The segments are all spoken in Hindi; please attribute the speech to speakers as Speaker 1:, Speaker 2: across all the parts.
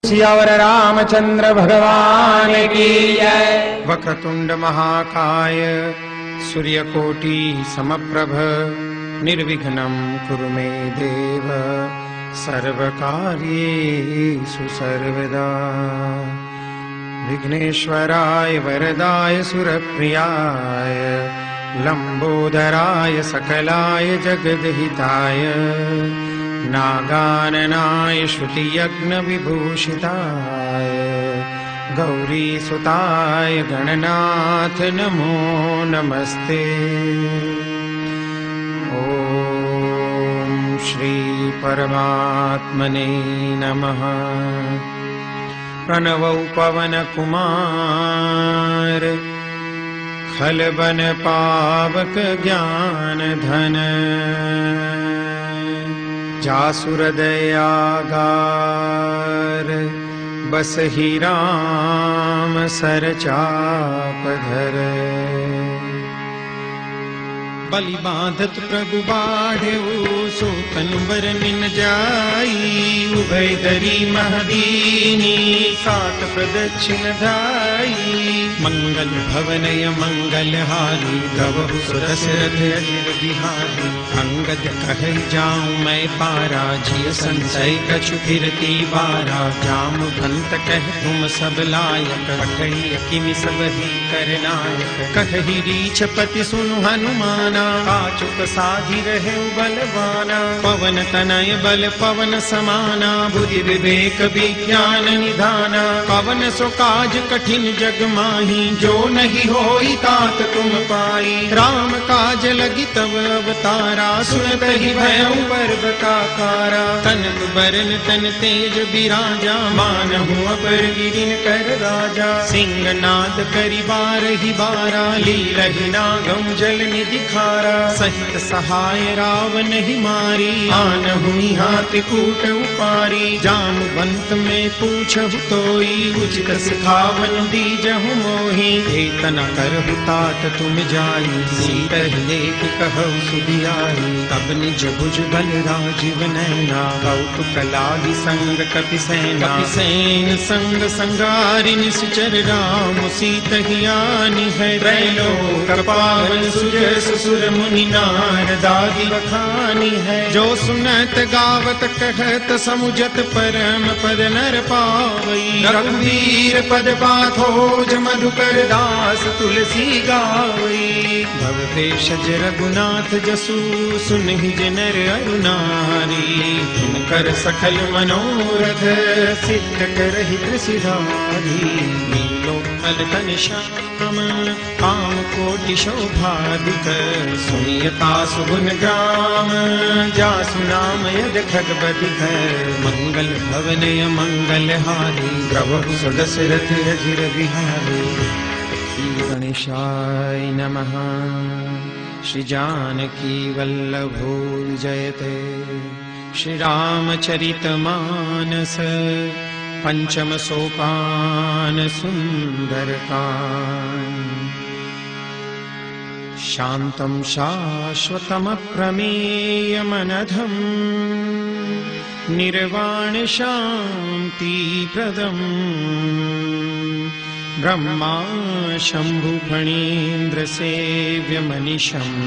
Speaker 1: सियावर रामचंद्र भगवान की जय।
Speaker 2: वक्रतुंड महाकाय सूर्यकोटि समप्रभ निर्विघ्नं कुरु मे देव सर्वकार्येषु सर्वदा। विघ्नेश्वराय वरदाय सुरप्रियाय लंबोदराय सकलाय जगद्हिताय नागाननाय श्रुतियज्ञविभूषिताय गौरीसुताय गणनाथ नमो नमस्ते। ॐ श्री परमात्मने नमः। प्रणवौ पवन कुमार खलबन पावक ज्ञान धन जासुर दयागार बसहि राम सर चाप धर। बलि बांधत प्रभु बाढ़ऊ सोतन बर निन जाई उभय दरी महदीनी सात प्रदक्षिण धाई। मंगल भवनय मंगल हारी गवहु सुदशरथ अजिर बिहारी। अंगद कहै जाऊं मैं पारा जिय संशय कछु फिरती बारा। जामवंत कह तुम सब लायक पठई किमि सब ही करनायक। कहहि रीछपति सुनु हनुमाना काचुक साधि रहे बलवाना। पवन तनय बल पवन समाना बुद्धि विवेक विज्ञान निधाना। पवन सो काज कठिन जग माही जो नहीं होई तात तुम पाई। राम काज लगी तब अवतारा सुनत ही भयउ पर्वताकारा। तनक बरन तन तेज बिराजा मानहु अपर गिरिन कर राजा। सिंहनाद करि बारहि बारा लीलहि नागम जल निधि खारा। सहित सहाय रावण ही मारी आनहु हाथ कूट उपारी। जामवंत में पूछहु तोई उचित सिखावन दीजहु मोहि। एतना करहु तात तुम जाई सीतहि लेख कहु सुधियाई। तब निज भुज बल राजीव नैना कौतुक लागी संग कपिसेना। कपिसेन संग संगारि निश्चर राम सीतहि आनि है। त्रैलोक पावन सुजस सुर मुनि नारदादि बखानी है। जो सुनत गावत कहत समुझत परम पद नर पावई। रघुवीर पद पाथोज मधुकर दास तुलसी गावई। भव भेषज रघुनाथ जसु सुनहि जनर अरु नारी। कर सकल मनोरथ सिद्ध करहि त्रिसिधारी। नीलो फल तन श्याम काम कोटि शोभाधिक। सुनियता सुगुन ग्राम जासु नाम यद खगपति है। मंगल भवनय मंगल हारी प्रभु सुदशरथ अजिर बिहारी। श्री गणेशाय नमः। श्री जानकी वल्लभो जयते। श्री रामचरित मानस पंचम सोपान सुंदरकांड। शांतं शाश्वतमप्रमेयमनघं निर्वाण शांति प्रदम्। ब्रह्मा शंभु फणीन्द्र सेव्य मनीषम्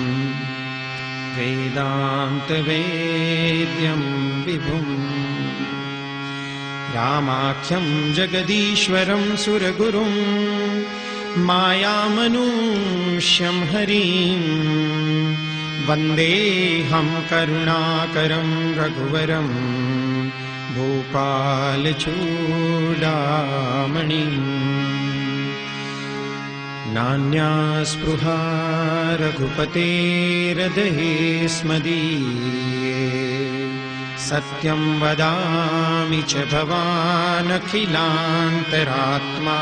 Speaker 2: वेदांत वेद्यं विभुम्। रामाख्यं जगदीश्वरं सुरगुरुं मायामनुष्यं हरिं। वन्देऽहं करुणाकरं रघुवरं भूपालचूडामणिम्। नान्या स्पृहा रघुपतेर्हृदये स्मदीये। सत्यं वदामि च भवानखिलान्तरात्मा।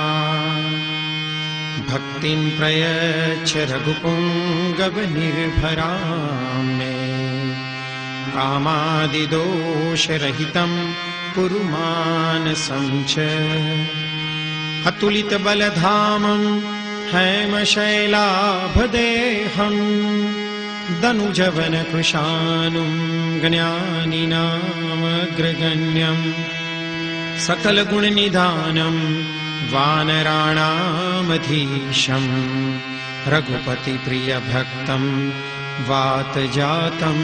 Speaker 2: भक्तिं प्रयच्छ रघुपुङ्गवनिर्भरां मे। कामादिदोषरहितं कुरु मानसं च। अतुलितबलधामं हैमशैलाभदेहं। दनुजवनकृशानुं ज्ञानिनामग्रगण्यम्। सकल गुण निधानम वानराणामधीशम रघुपति प्रिय भक्तम वात जातम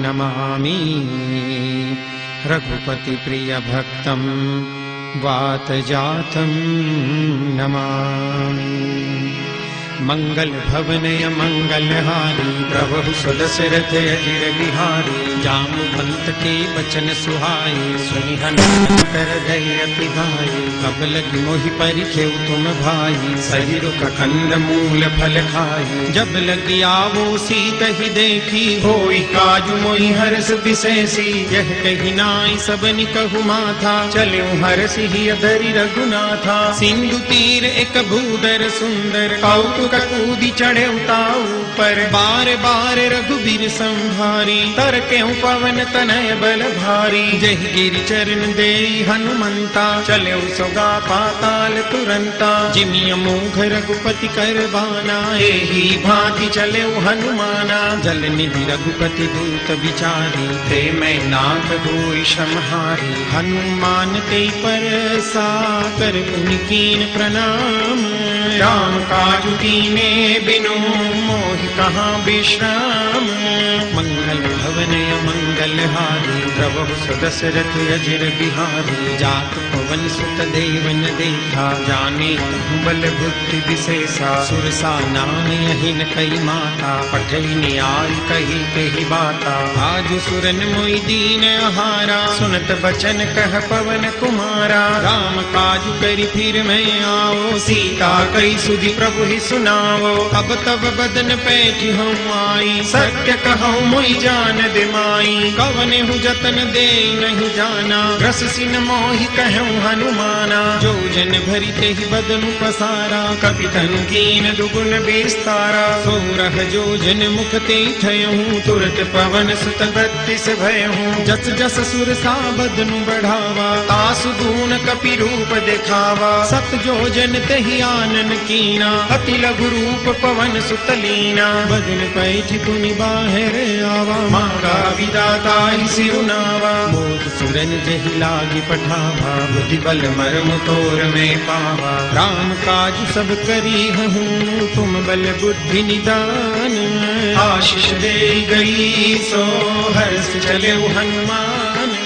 Speaker 2: नमामि। रघुपति प्रिय भक्तम वात जातम नमामि। मंगल भवनय मंगलहारी प्रभु सुदशरथ अजिर बिहारी। जामवंत के वचन सुहाए सुनि हनुमत कर धैर्य गाए। कब लगी मोहि परिखेउ तुम भाई सही रुख कंद मूल फल खाई। जब लगी आवो सीत ही देखी होई काजु मोहि हर्ष विशेषी। यह कही नाई सबनि कहु माथा चले हर्षि ही धरि रघुनाथा। सिंधु तीर एक भूधर सुंदर कौतुक कूदी चढ़े उताऊ पर। बार बार रघुबीर संहारी तर के पवन तनय बल भारी। जय गिरि चरण दे हनुमंता चले सोगा पाताल तुरंता। जिमिय मोघ रघुपति कर बाना एही भांति चले हनुमाना। जल निधि रघुपति दूत विचारी ते मैं नाथ होई समहारी। हनुमान ते पर साकर पुनि कीन प्रणाम। राम काजु कीने बिनु मोहि कहाँ विश्राम। मंगल भवन मंगल हारी प्रभु सुदशरथ अजिर बिहारी। जात पवन सुत देवन देखा जाने बल बुद्धि विशेषा। सुरसा नाम यहिन कई माता पठई न्याय कही कही बाता। आज सुरन मोहि दीन आहारा सुनत बचन कह पवन कुमारा। राम काजु करि फिर मैं आओ सीता कई सुधि प्रभु ही सुनाओ। अब तब बदन पैठ हूँ आई सत्य कहूँ मोहि जान दे माई। कवन हूँ जतन दे नहीं जाना रस सिन मोहि कहूँ हनुमाना। जो जन भरी ते ही बदन पसारा कपि तनु कीन दुगुन विस्तारा। सोरह जो जन मुख ते ठयहूँ तुरत पवन सुत बत्तीस भयहूँ। जस जस सुरसा बदनु बढ़ावा तासु गुण कपि रूप दिखावा। सत जो जन तहि आनन कीना अति लघु रूप पवन सुत लीना। बदन पैठ पुनि बाहर आवा मांगा विदाता ही सिरुनावा। मोद सुरन जहि लागी पठावा बुद्धि बल मर्म तोर में पावा। राम काज सब करी हूँ तुम बल बुद्धि निदान। आशीष दे गई सो हर्ष चले हनुमान।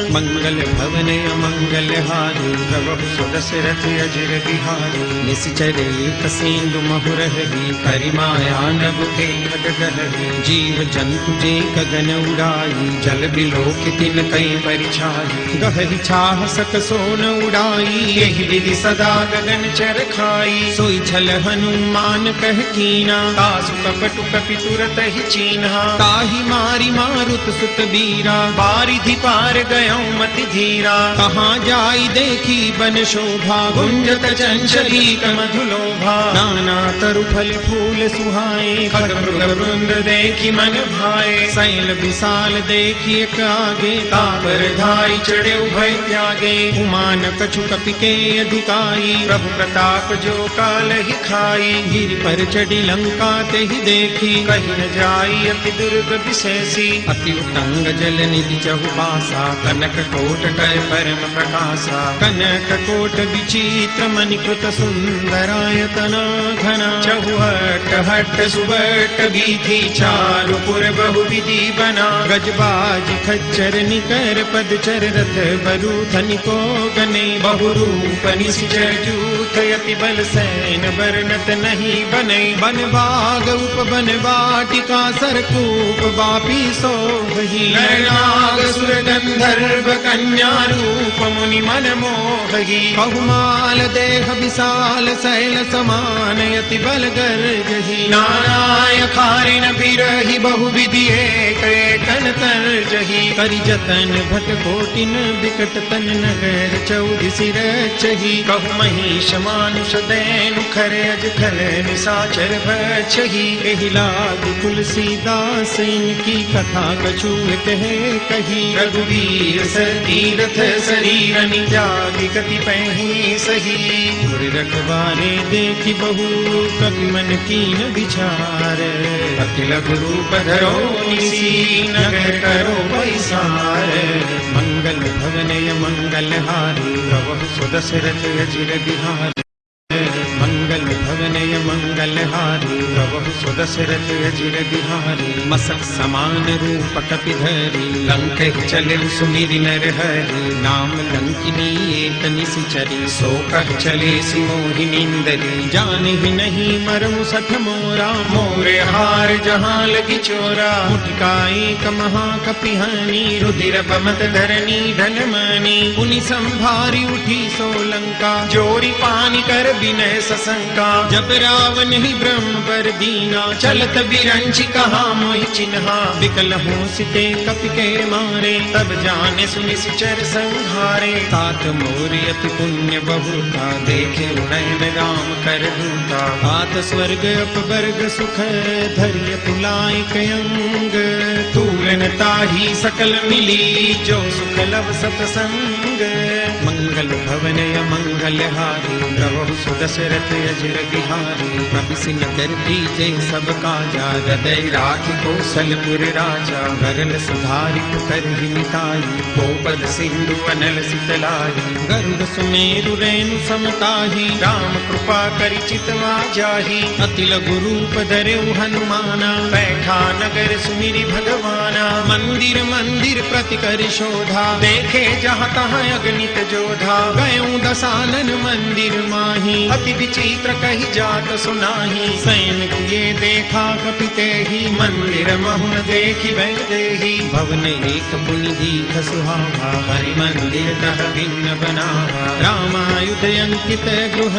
Speaker 2: मंगल भवन मंगल हारी प्रभु सुदशरथ अजिर बिहारी। निश्चर एक सिंधु महुरहरी करिमाया नभ के खगहरी। जीव जंतु जे गगन उड़ाई जल बिलोक तिन कई परिछाई। गहरी छाह सक सोन उड़ाई यही विधि सदा गगन चर खाई। सोई छल हनुमान कह कीना तासु कपटु कपि तुरत ही चीन्हा। ताहि मारी मारुत सुत बीरा बारिधि पार गयो मति धीरा। कहाँ जाई देखी बन शोभा गुंजत चंचली मधुलोभा। नाना तरु फल फूल सुहाए खग मृग वृंद देखी मन भाए। शैल विशाल देखी एक आगे तापर धाई चढ़े भय त्यागे। उमान कछु कपि के अधिकाई प्रभु प्रताप जो काल ही खाई। गिरि पर चढ़ी लंका ते ही देखी कहीं न जाई अति दुर्ग विशेषी। अति उतंग जल निधि चहुबासा कनक कोट कर परम प्रकाशा। कनक कोट विचित्र मणिकृत सुंदरायतना घना। चहुहट हट सुबट बीथी चारु पुर बहु विधि बना। गजबाज खच्चर निकर पदचर रथ बरु धनिको गने। बहु रूप निश्चर जूथ यति बल सैन वर्णत नहीं बने। बन बाग उप बन वाटिका सरकूप बापी सोहि। नाग सुर गंधर्व कन्या रूप मुनि मन मोहि। बहुमाल देह विशाल शैल समान यति बल गर्जहि। नाराय खारिन बिरहि बहु विधि एक एकन तर्जहि। करि जतन भट कोटिन बिकट तन नगर चौदि सिर चहि। कहु महिष मानुष दैनु खर अज खल निशाचर भक्षहि। एहि लाग तुलसीदास इनकी कथा कछु कहे कही। रघुवीर तीरथ शरीर निजाति कति पहि सही। गुर रखवारे देखि बहु कपि मन कीन विचार। अति लघु रूप धरो निसी नगर करो पैसार। मंगल भवनय मंगलहारी प्रभु सुदशरथ अजिर बिहारी मंगल भवनय मंगलहारी प्रभु सुदशरथ अजिर बिहारी मसक समान रूप कपिधरी लंक चले सुमिरि नर हरि नाम लंकिनी एक निशिचरी सो कह चले सिमोहिनींदरी जान ही नहीं मरमु सठ मोरा मोरे हार जहाँ लगी चोरा मुठका एक महाकपिहानी रुधिर बमत धरनी धन मानी पुनि संभारी उठी सोलंका जोरी पानी कर विनय सशंका जब रावण ही ब्रह्म पर दीना चलत बिरंची कहा मोहि चिन्हा विकल हो सिते कपि के मारे तब जाने सुनि सिचर संहारे तात मोरि अति पुण्य बहुता देखे नयन राम कर दूता आत स्वर्ग अपवर्ग सुख धैर्य पुलाय कयंग तूलन ताही सकल मिली जो सुख लव सतसंग मंगल भवनय मंगलहारी प्रभु सुदशरथ अजिर बिहारी प्रभिसिन कर दीजे सब काजा हृदय राखि कौशलपुर राजा गरल सुधारि कर मिताई गोपद सिंधु अनल सितलाई गरुड़ सुमेरु रेणु समताही राम कृपा करि चितवा जाही अति लघु रूप धरेउ हनुमाना बैठा नगर सुमिरि भगवाना मंदिर मंदिर प्रति कर शोधा देखे जहाँ तहाँ अगणित जोधा गयों दसानन मंदिर माही अति विचित्र कही जात सुनाही सैन किए देखा कपिते ही मंदिर महुन देखी वैदेही भवन एक पुनि दीख सुहावा हरि मंदिर तह भिन्न बनावा रामायुध अंकित गृह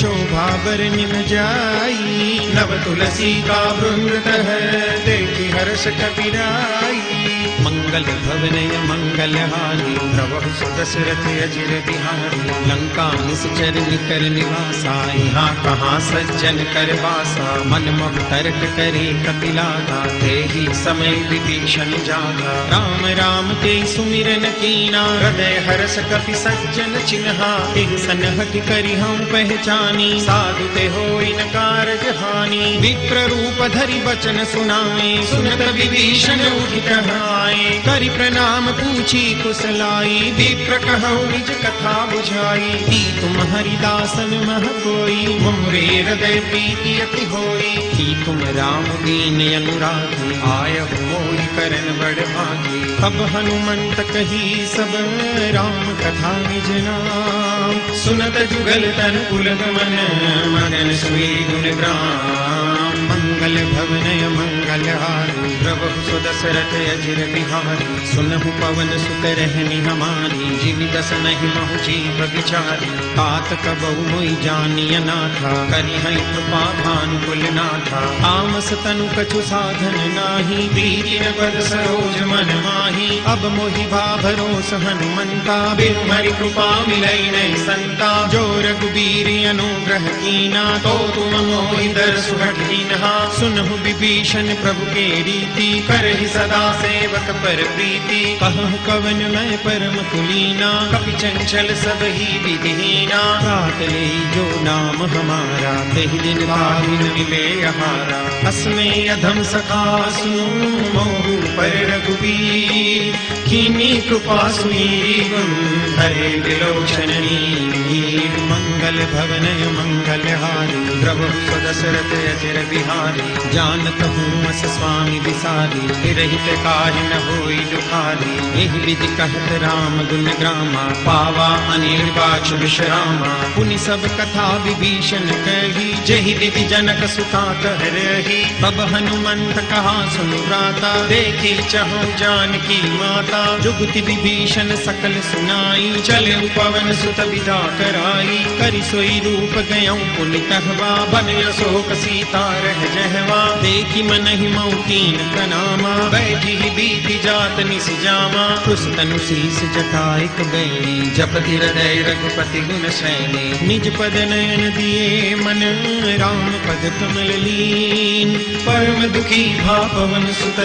Speaker 2: शोभा बर निम जाई नव तुलसी का वृंद तह देखी हर्ष कपिराई मंगल भवनय मंगलहारी प्रभु सुदशरथ अजिर बिहारी लंका निश्चर निकर निवासा यहाँ कहाँ सज्जन कर वासा मन मह तर्क करे कपिलादा तेहि समय विभीषण जागा राम राम ते सुमिरन कीना हृदय हर्ष कपि सज्जन चिन्हा तिह सनहट करि हम पहचानी साधु ते होई न कारज हानि विप्र रूप धरि बचन सुनाए सुनत विभीषण उठि कहाए करि प्रणाम पूछी कुशलाई विप्र कहु निज कथा बुझाई ती तुम हरिदासन मह कोई मोरे हृदय प्रीति अति होई ती तुम राम दीन अनुरागी आयहु मोहि करन बड़ भागी अब हनुमंत कही सब राम कथा निज नाम सुनत जुगल तन पुलक मन मगन सुई गुण ग्राम मंगल भवनय मंगलहारी प्रभु सुदशरथ अजिर बिहारी सुनहु पवन सुत रहनी हमारी जीव दस नहीं महु जीव विचारी तात कबहु मोहि जानिय नाथा करि हरि कृपा भानुकुल नाथा तामस तनु कछु साधन नाही प्रीति न पद सरोज मन माही अब मोहि भरोस हनुमंता बिनु हरि कृपा मिलई नहीं संता जो रघुबीर अनुग्रह कीना तो तुम मोहि दरसु हठीनहा सुनहु विभीषण प्रभु के रीति करहि सदा सेवक पर प्रीति कहु कवन मैं परम कुलीना कपि चंचल सब ही विधिहीना रात ले जो नाम हमारा तेहि दिन पाविन मिले यहारा अस्मे अधम सखा सुनु मोहु पर रघुबीर कीनी कृपा सुई हरे विलोचन नीर मंगल भवनय मंगलहारी प्रभु सुदशरथ अजिर बिहारी जानत हूँ अस स्वामी विसारी रहित काहि न होई दुखारी एहि विधि कहत राम गुण ग्रामा पावा अनिर्वाच विश्रामा पुनि सब कथा विभीषण कही जहि विधि जनक सुता कह रही तब हनुमंत कहा सुनु भ्राता देखी चहु जानकी माता जुगति विभीषण सकल सुनाई चले पवन सुत विदा कराई करि सोई रूप गयऊँ पुनि तहवा बन अशोक सीता रह जहवा देखी मन ही मऊतीन प्रणामा बैठी ही बीती जात निस जामा कुछ तनु शीस जटाइक बैणी जपति हृदय रघुपति गुण शैली निज पद नयन दिए मन राम पद कमल लीन परम दुखी भा पवन सुत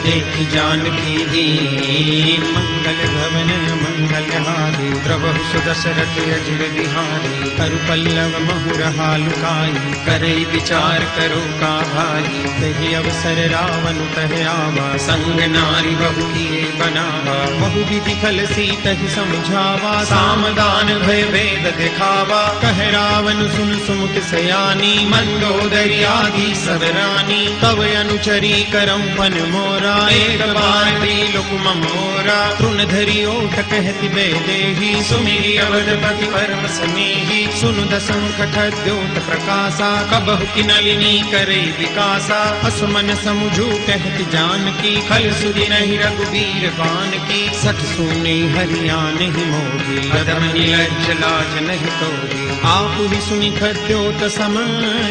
Speaker 2: देखी जानकी दीन मंगल भवन मंगलहारी प्रभु सुदशरथ अजिर बिहारी करु पल्लव महुरहा लुकाई, करई विचार करो का भाई। तहि अवसर रावण तह आवा, संग नारी बहु किए बनावा। बहु विधि फल सीतहि समझावा, सामदान भय भेद दिखावा। कह रावण सुन सुमुख सयानी, मंदोदरी आदि सब रानी। तव अनुचरी करम पन मोरा, एक बार त्रिलोक मम मोरा। तृण धरि ओठ कहति बेदेही, सुमिरि अवधपति परम स्नेही। सुनु दसमुख खद्योत प्रकाशा, कबहु की नलिनी करे विकासा। असमन समुझू कहति जानकी, खल सुधि नहीं रघुबीर बान की। सठ सुने हरिया नहीं मोही, कदम निलज्ज लाज नहीं तोही। आप ही सुनि खद्योत सम,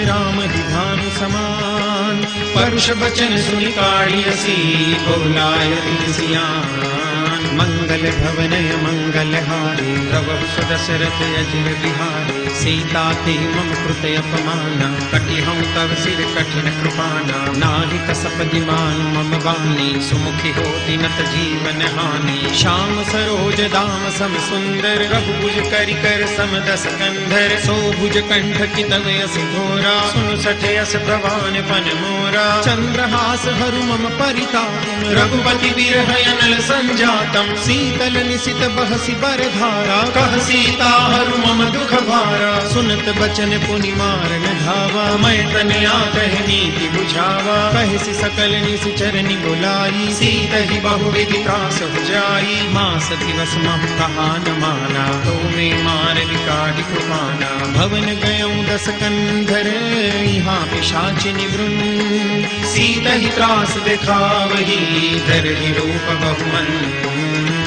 Speaker 2: राम ही भानु समान। परुष बचन सुनि काढ़ियसी, बोलाय सियान। मंगल भवनय मंगल हारी, प्रभु सुदशरथ अजिर बिहारी। सीता ते मम कृत अपमाना, कटिहउँ तव सिर कठिन कृपाना। नाहि कसप दिमान मम वाणी, सुमुखी होति नत जीवन हानि। श्याम सरोज दाम सम सुंदर, रघुकुज करि कर सम दस कंधर। सो भुज कंठ की तव यस घोरा, सुनु सठ यस प्रवान पन मोरा। चंद्रहास हरु मम परिताप, रघुपति बिरह अनल संजातम। शीतल निशित बहसि बर धारा, कह सीता हरु मम दुख भारा। सुनत बचन पुनि मारन धावा, मैं तनया कह नीति बुझावा। कहसि सकल निशिचर बुलाई, सीत ही बहु विधि त्रास हो जाई। मास दिवस महु कहा न माना, तो में मार विकारि कृपाना। भवन गयऊँ दस कंधर, यहाँ पिशाचिनि वृंद। सीत ही त्रास दिखावही, धरहि रूप बहुमंद।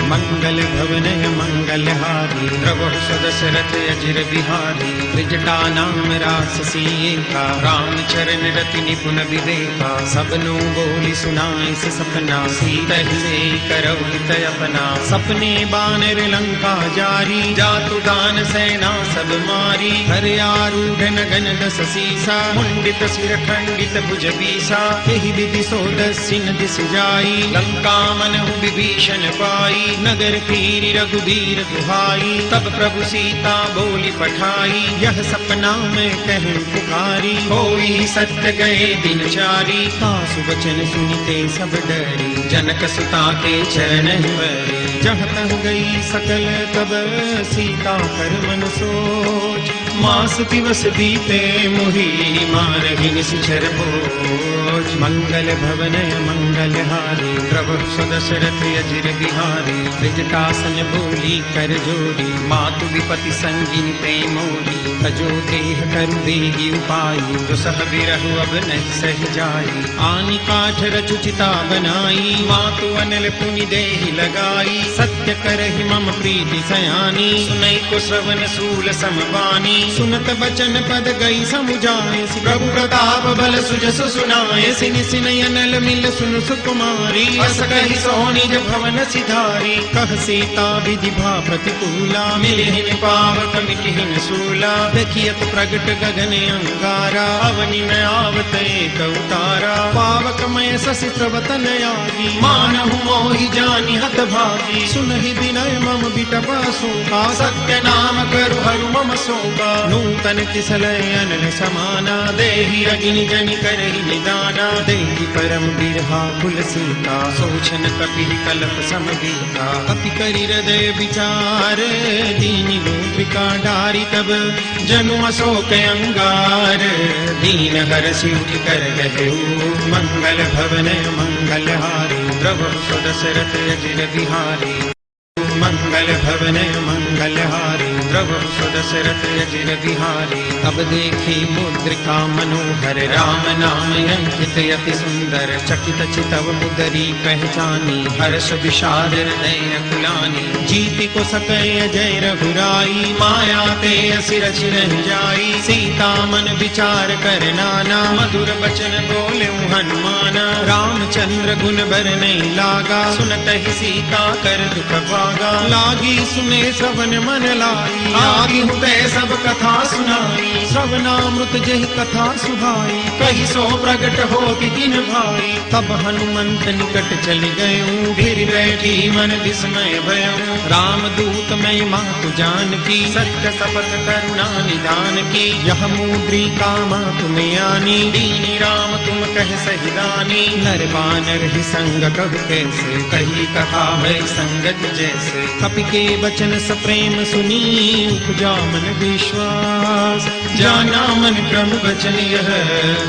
Speaker 2: मंगल भवनय मंगल हारी, प्रभु सदशरथ अजिर बिहारी। त्रिजटा नाम राससी एका, राम चरण रति निपुण विवेका। सबनु बोली सुनाई से सपना, सीत से करौ हित अपना। सपने बानर लंका जारी, जातु दान सेना सब मारी। हर आरूढ़ नगन दस सीसा, मुंडित सिर खंडित भुज बीसा। एहि विधि सो दस्सिन दिस जाई, लंका मनहु विभीषण पाई। नगर फिरी रघुबीर दुहाई, तब प्रभु सीता बोली पठाई। यह सपना में कहूँ पुकारी, होई सत्य गए दिन चारी। सासु वचन सुनते सब डरी, जनक सुता के चरण बरी। जहाँ तह गई सकल तब, सीता कर मन सोच। मास दिवस बीते मोहि, मारहि निश्चर बोझ। मंगल भवनय मंगल हारी, प्रभु सदशरथ अजिर बिहारी। त्रिजटासन बोली कर जोरी, मातु विपति संगिनी ते मोरी। तजो देह करु देहि उपाई, दुसह बिरहु अब नहीं सह जाई। आनि काठ रचु चिता बनाई, मातु अनल पुनि देहि लगाई। सत्य करहि मम प्रीति सयानी, सुनई को श्रवण सूल समबानी। सुनत बचन पद गई समुझाए, प्रभु प्रताप बल सुजस सुनाए। सिनि सिनय अनल मिल सुनु सुकुमारी, अस कहि सोनिज भवन सिधारी। कह सीता विधि भा प्रतिकूला, मिलिहिन पावक मिटिहिन सूला। देखियत प्रगट गगन अंगारा, अवनि में आवत एक उतारा। पावक मय शशि स्रवतन आगी, मानहु मोहि जानि हत भागी। सुनहि विनय मम बिटपा शोका, सत्य नाम करु हरु मम शोका। नूतन किसलय अनल समाना, देहि अग्नि जनि करहि निदाना। देहि परम बिरहा कुल सीता, सोचन कपिहि कलप समगीता। कपि करि हृदय विचार, दीनि गोपिका डारी। तब जनु अशोक अंगार, दीन हरषि उठ कर गहेऊ। मंगल भवनय मंगल हारी, प्रभु सदशरथ अजिर बिहारी। मंगल भवनय मंगल हारी, प्रभु सदशरथ अजिर बिहारी। तब देखी मुद्रिका मनोहर, राम नाम अंकित अति सुंदर। चकित चितव मुदरी पहचानी, हर्ष विषाद हृदय अकुलानी। जीति को सकय जय रघुराई, माया ते असि रचि नहीं जाई। सीता मन विचार कर नाना, मधुर बचन बोले हनुमाना। रामचंद्र गुण बर नहीं लागा, सुनत ही सीता कर दुख भागा। लागी सुने श्रवण मन लाई,
Speaker 1: आगी हुते सब कथा सुनाई,
Speaker 2: श्रवणामृत जहि कथा सुहाई,
Speaker 1: कही सो प्रगट हो किन भाई।
Speaker 2: तब हनुमंत निकट चल गयूं,
Speaker 1: फिर बैठी मन विस्मय भयऊं,
Speaker 2: राम दूत मैं मातु जान की,
Speaker 1: सत्य शपथ करुणा निदान की।
Speaker 2: यह मुद्रिका मातु में आनी,
Speaker 1: दीनी राम तुम कह सही दानी,
Speaker 2: नर बानर ही संग कब कैसे,
Speaker 1: कही कथा भय संगत जैसे।
Speaker 2: कपि के वचन सप्रेम सुनी, उपजा मन विश्वास,
Speaker 1: जाना मन क्रम वचन यह,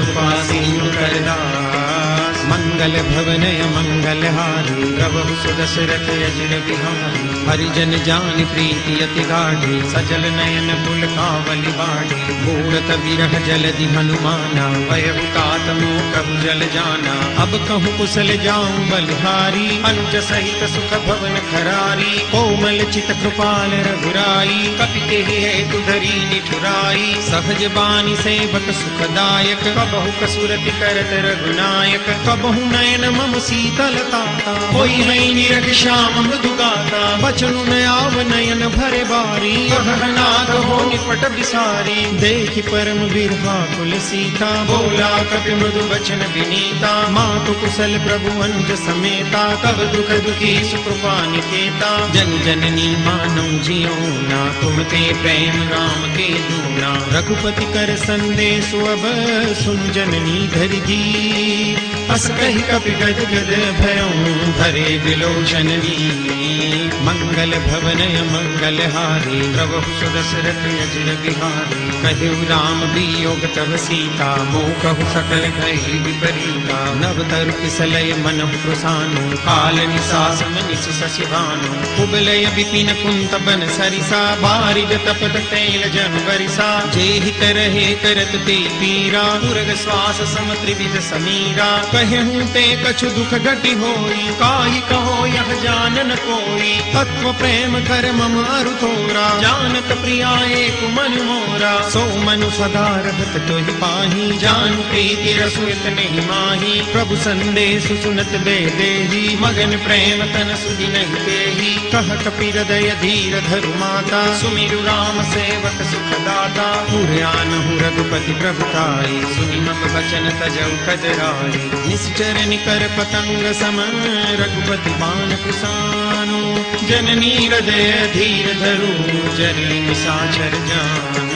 Speaker 1: उपासीनु करदास।
Speaker 2: मंगल भवनय मंगल हारी,
Speaker 1: प्रभु सुदशरथ अजिर बिहारी,
Speaker 2: हरिजन जान प्रीति अति गाढ़ी,
Speaker 1: सजल नयन पुलकावली बाढ़ी।
Speaker 2: मूरत विरह जलधि हनुमाना,
Speaker 1: भयहु तात मोह कबु जल जाना।
Speaker 2: अब कहूँ कुशल जाऊं बलिहारी,
Speaker 1: अनुज सहित सुख भवन खरारी,
Speaker 2: कोमल चित कृपाल रघुराई,
Speaker 1: कपि तेहि हेतु धरी निठुराई।
Speaker 2: सहज बानी सेवक सुखदायक,
Speaker 1: कबहु कसुरति करत रघुनायक,
Speaker 2: कबहु नयन मम शीतलता,
Speaker 1: होई है निरख श्याम मृदु गाता।
Speaker 2: बचनु न आव नयन भरे बारी,
Speaker 1: कहनाथ हो निपट बिसारी।
Speaker 2: देखि परम बिरहा कुल सीता,
Speaker 1: बोला कपि मृदु वचन विनीता।
Speaker 2: मातु कुशल प्रभु अनुज समेता,
Speaker 1: कब दुख दुखी सुकृपा निकेता।
Speaker 2: जन जननी मानौ जियोना,
Speaker 1: तुम ते प्रेम राम के दूना।
Speaker 2: रघुपति कर संदेश अब सुन जननी धरि धीर,
Speaker 1: अस कही कपि गद गद भयऊं, भरे विलोचन वीर।
Speaker 2: मंगल भवनय मंगल हारी,
Speaker 1: प्रभु सुदशरथ अजिर बिहारी।
Speaker 2: कहु राम वियोग तव सीता,
Speaker 1: मोह कहु सकल कही विपरीता।
Speaker 2: नव तरु किसलय मनहु प्रसानु,
Speaker 1: काल निसास मनिस शशि भानु।
Speaker 2: कुबलय विपिन कुंत बन सरिसा,
Speaker 1: बारिद तपत तैल जन बरिसा।
Speaker 2: जेहि तरहे करत ते पीरा,
Speaker 1: उर्ग श्वास सम त्रिविध समीरा।
Speaker 2: कहूँ ते कछु दुख घटि होई,
Speaker 1: काहि कहो यह जानन कोई।
Speaker 2: तत्व प्रेम कर मम अरु थोरा,
Speaker 1: जानत प्रिया एक मन मोरा।
Speaker 2: सो मनु सदा रहत तोहि पाही,
Speaker 1: जानु प्रीति रसु इतने माही।
Speaker 2: प्रभु संदेश सुनत बेदेही,
Speaker 1: मगन प्रेम तन सुधि नहीं देही।
Speaker 2: कह कपि हृदय धीर धरु माता,
Speaker 1: सुमिरु राम सेवक सुखदाता।
Speaker 2: पुरयानहु रघुपति प्रभुताई,
Speaker 1: सुनि मम वचन तजौ कजराई।
Speaker 2: निश्चर निकर पतंग सम, रघुपति बाण कुसानो।
Speaker 1: जननी हृदय धीर धरु, जनि निशाचर जानु।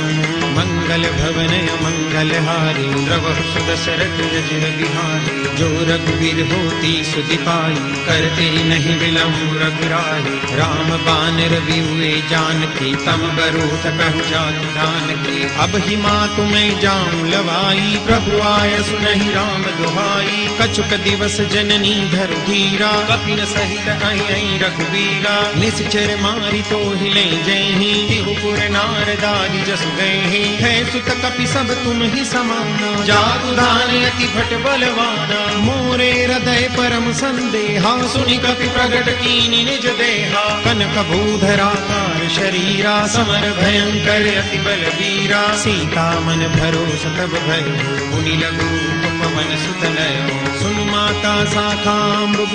Speaker 2: मंगल भवनय मंगल हारी,
Speaker 1: प्रभु सुदशरथ अजिर बिहारी।
Speaker 2: जो रघुवीर होती सुधि पाई,
Speaker 1: करते नहीं विलम्ब रघुराई।
Speaker 2: राम बानर विहुए जानकी,
Speaker 1: तम बरूथ कहु जातु जानकी।
Speaker 2: अब ही मातु मैं जाऊं लवाई,
Speaker 1: प्रभु आय सुनहि राम दुहाई।
Speaker 2: कछुक दिवस जननी धरु धीरा,
Speaker 1: कपिन सहित आई रघुवीरा।
Speaker 2: निश्चर मारी तो हिले जयहि,
Speaker 1: तिहुपुर नारदादि जसु गए।
Speaker 2: है सुत कपि सब तुम ही समाना,
Speaker 1: जातु दान अति भट बलवाना।
Speaker 2: मोरे हृदय परम संदेहा,
Speaker 1: सुनि कपि प्रगट कीनि निज देहा।
Speaker 2: कनक भूधराकार शरीरा,
Speaker 1: समर भयंकर अति बलवीरा।
Speaker 2: सीता मन भरोस तब भयो,
Speaker 1: मुनि लघु पवन सुत नयो।
Speaker 2: सुन माता शाखा मृग,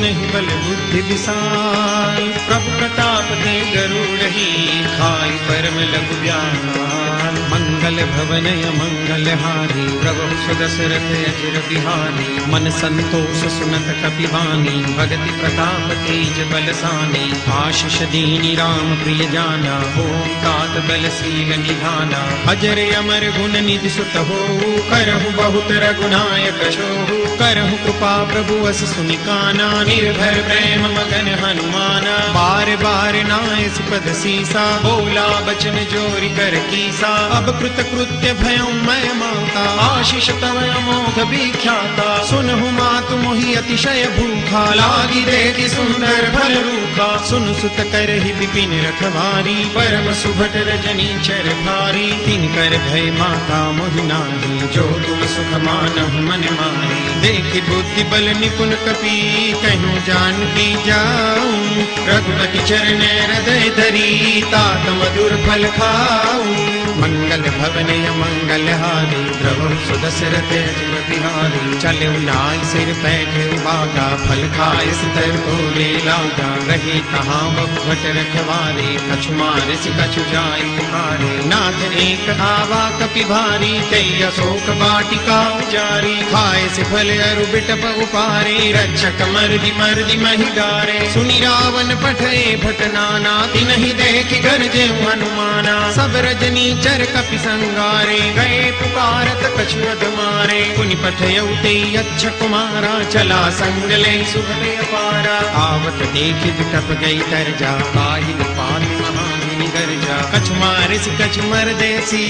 Speaker 2: नहीं बल बुद्धि विशाल।
Speaker 1: प्रभु प्रताप दे गरुड़हि, खाई परम लघु व्याल।
Speaker 2: मंगल भवनय मंगल हारी,
Speaker 1: प्रभु सुदशरथ अजिर बिहारी।
Speaker 2: मन संतोष सुनत कपि वाणी,
Speaker 1: भगति प्रताप तेज बलसानी।
Speaker 2: आशीष दीनी राम प्रिय जाना,
Speaker 1: ओम तात बलशील निधाना।
Speaker 2: अजर अमर गुण निधि सुत हो,
Speaker 1: करहु बहुत रघुनायक छोहु।
Speaker 2: करहु कृपा प्रभु अस सुनिकाना,
Speaker 1: निर्भर प्रेम मगन हनुमाना।
Speaker 2: बार बार नाय सुपद सीसा,
Speaker 1: बोला बचन जोरि कर कीसा।
Speaker 2: अब कृत कृत्य भयं मैं माता,
Speaker 1: आशीष तव अमोघ विख्याता।
Speaker 2: सुनहु मातु मोहि अतिशय भूखा,
Speaker 1: लागी देखि सुंदर भल रूखा।
Speaker 2: सुन सुत करहि विपिन रखवारी,
Speaker 1: परम सुभट रजनी चर भारी।
Speaker 2: तिनकर भय माता मोहि नाही,
Speaker 1: जो तुम सुख मानहु मन माही।
Speaker 2: देखि बुद्धि बल निपुण कपि, कहूँ जानकी जाऊं।
Speaker 1: रघुपति चरण हृदय धरी, तात मधुर फल खाऊं।
Speaker 2: मंगल भवनय मंगलहारी प्रभु सुदशरथ अजिर बिहारी चले नाय सिर बैठे बागा फल खाए सितर भोले लागा रही कहाँ बहुभट रखवारे कछु मारे से कछु जाय तुम्हारे नाथ एक आवा कपि भारी कई अशोक वाटिका उजारी खाए से फल अरु बिटप उपारे रक्षक मर्दि मही डारे सुनि रावण पठे भट नाना तिनहि देखि गरजे हनुमाना सब रजनी चर कपि संगारे गए पुकारत कछु अध मारे पुनि पठयउ ते अच्छ कुमारा चला संग ले सुभले अपारा आवत देखि बिटप गई तरजा काहिल पानी महामुनि गर्जा कछु मारे सि कछु मर देसी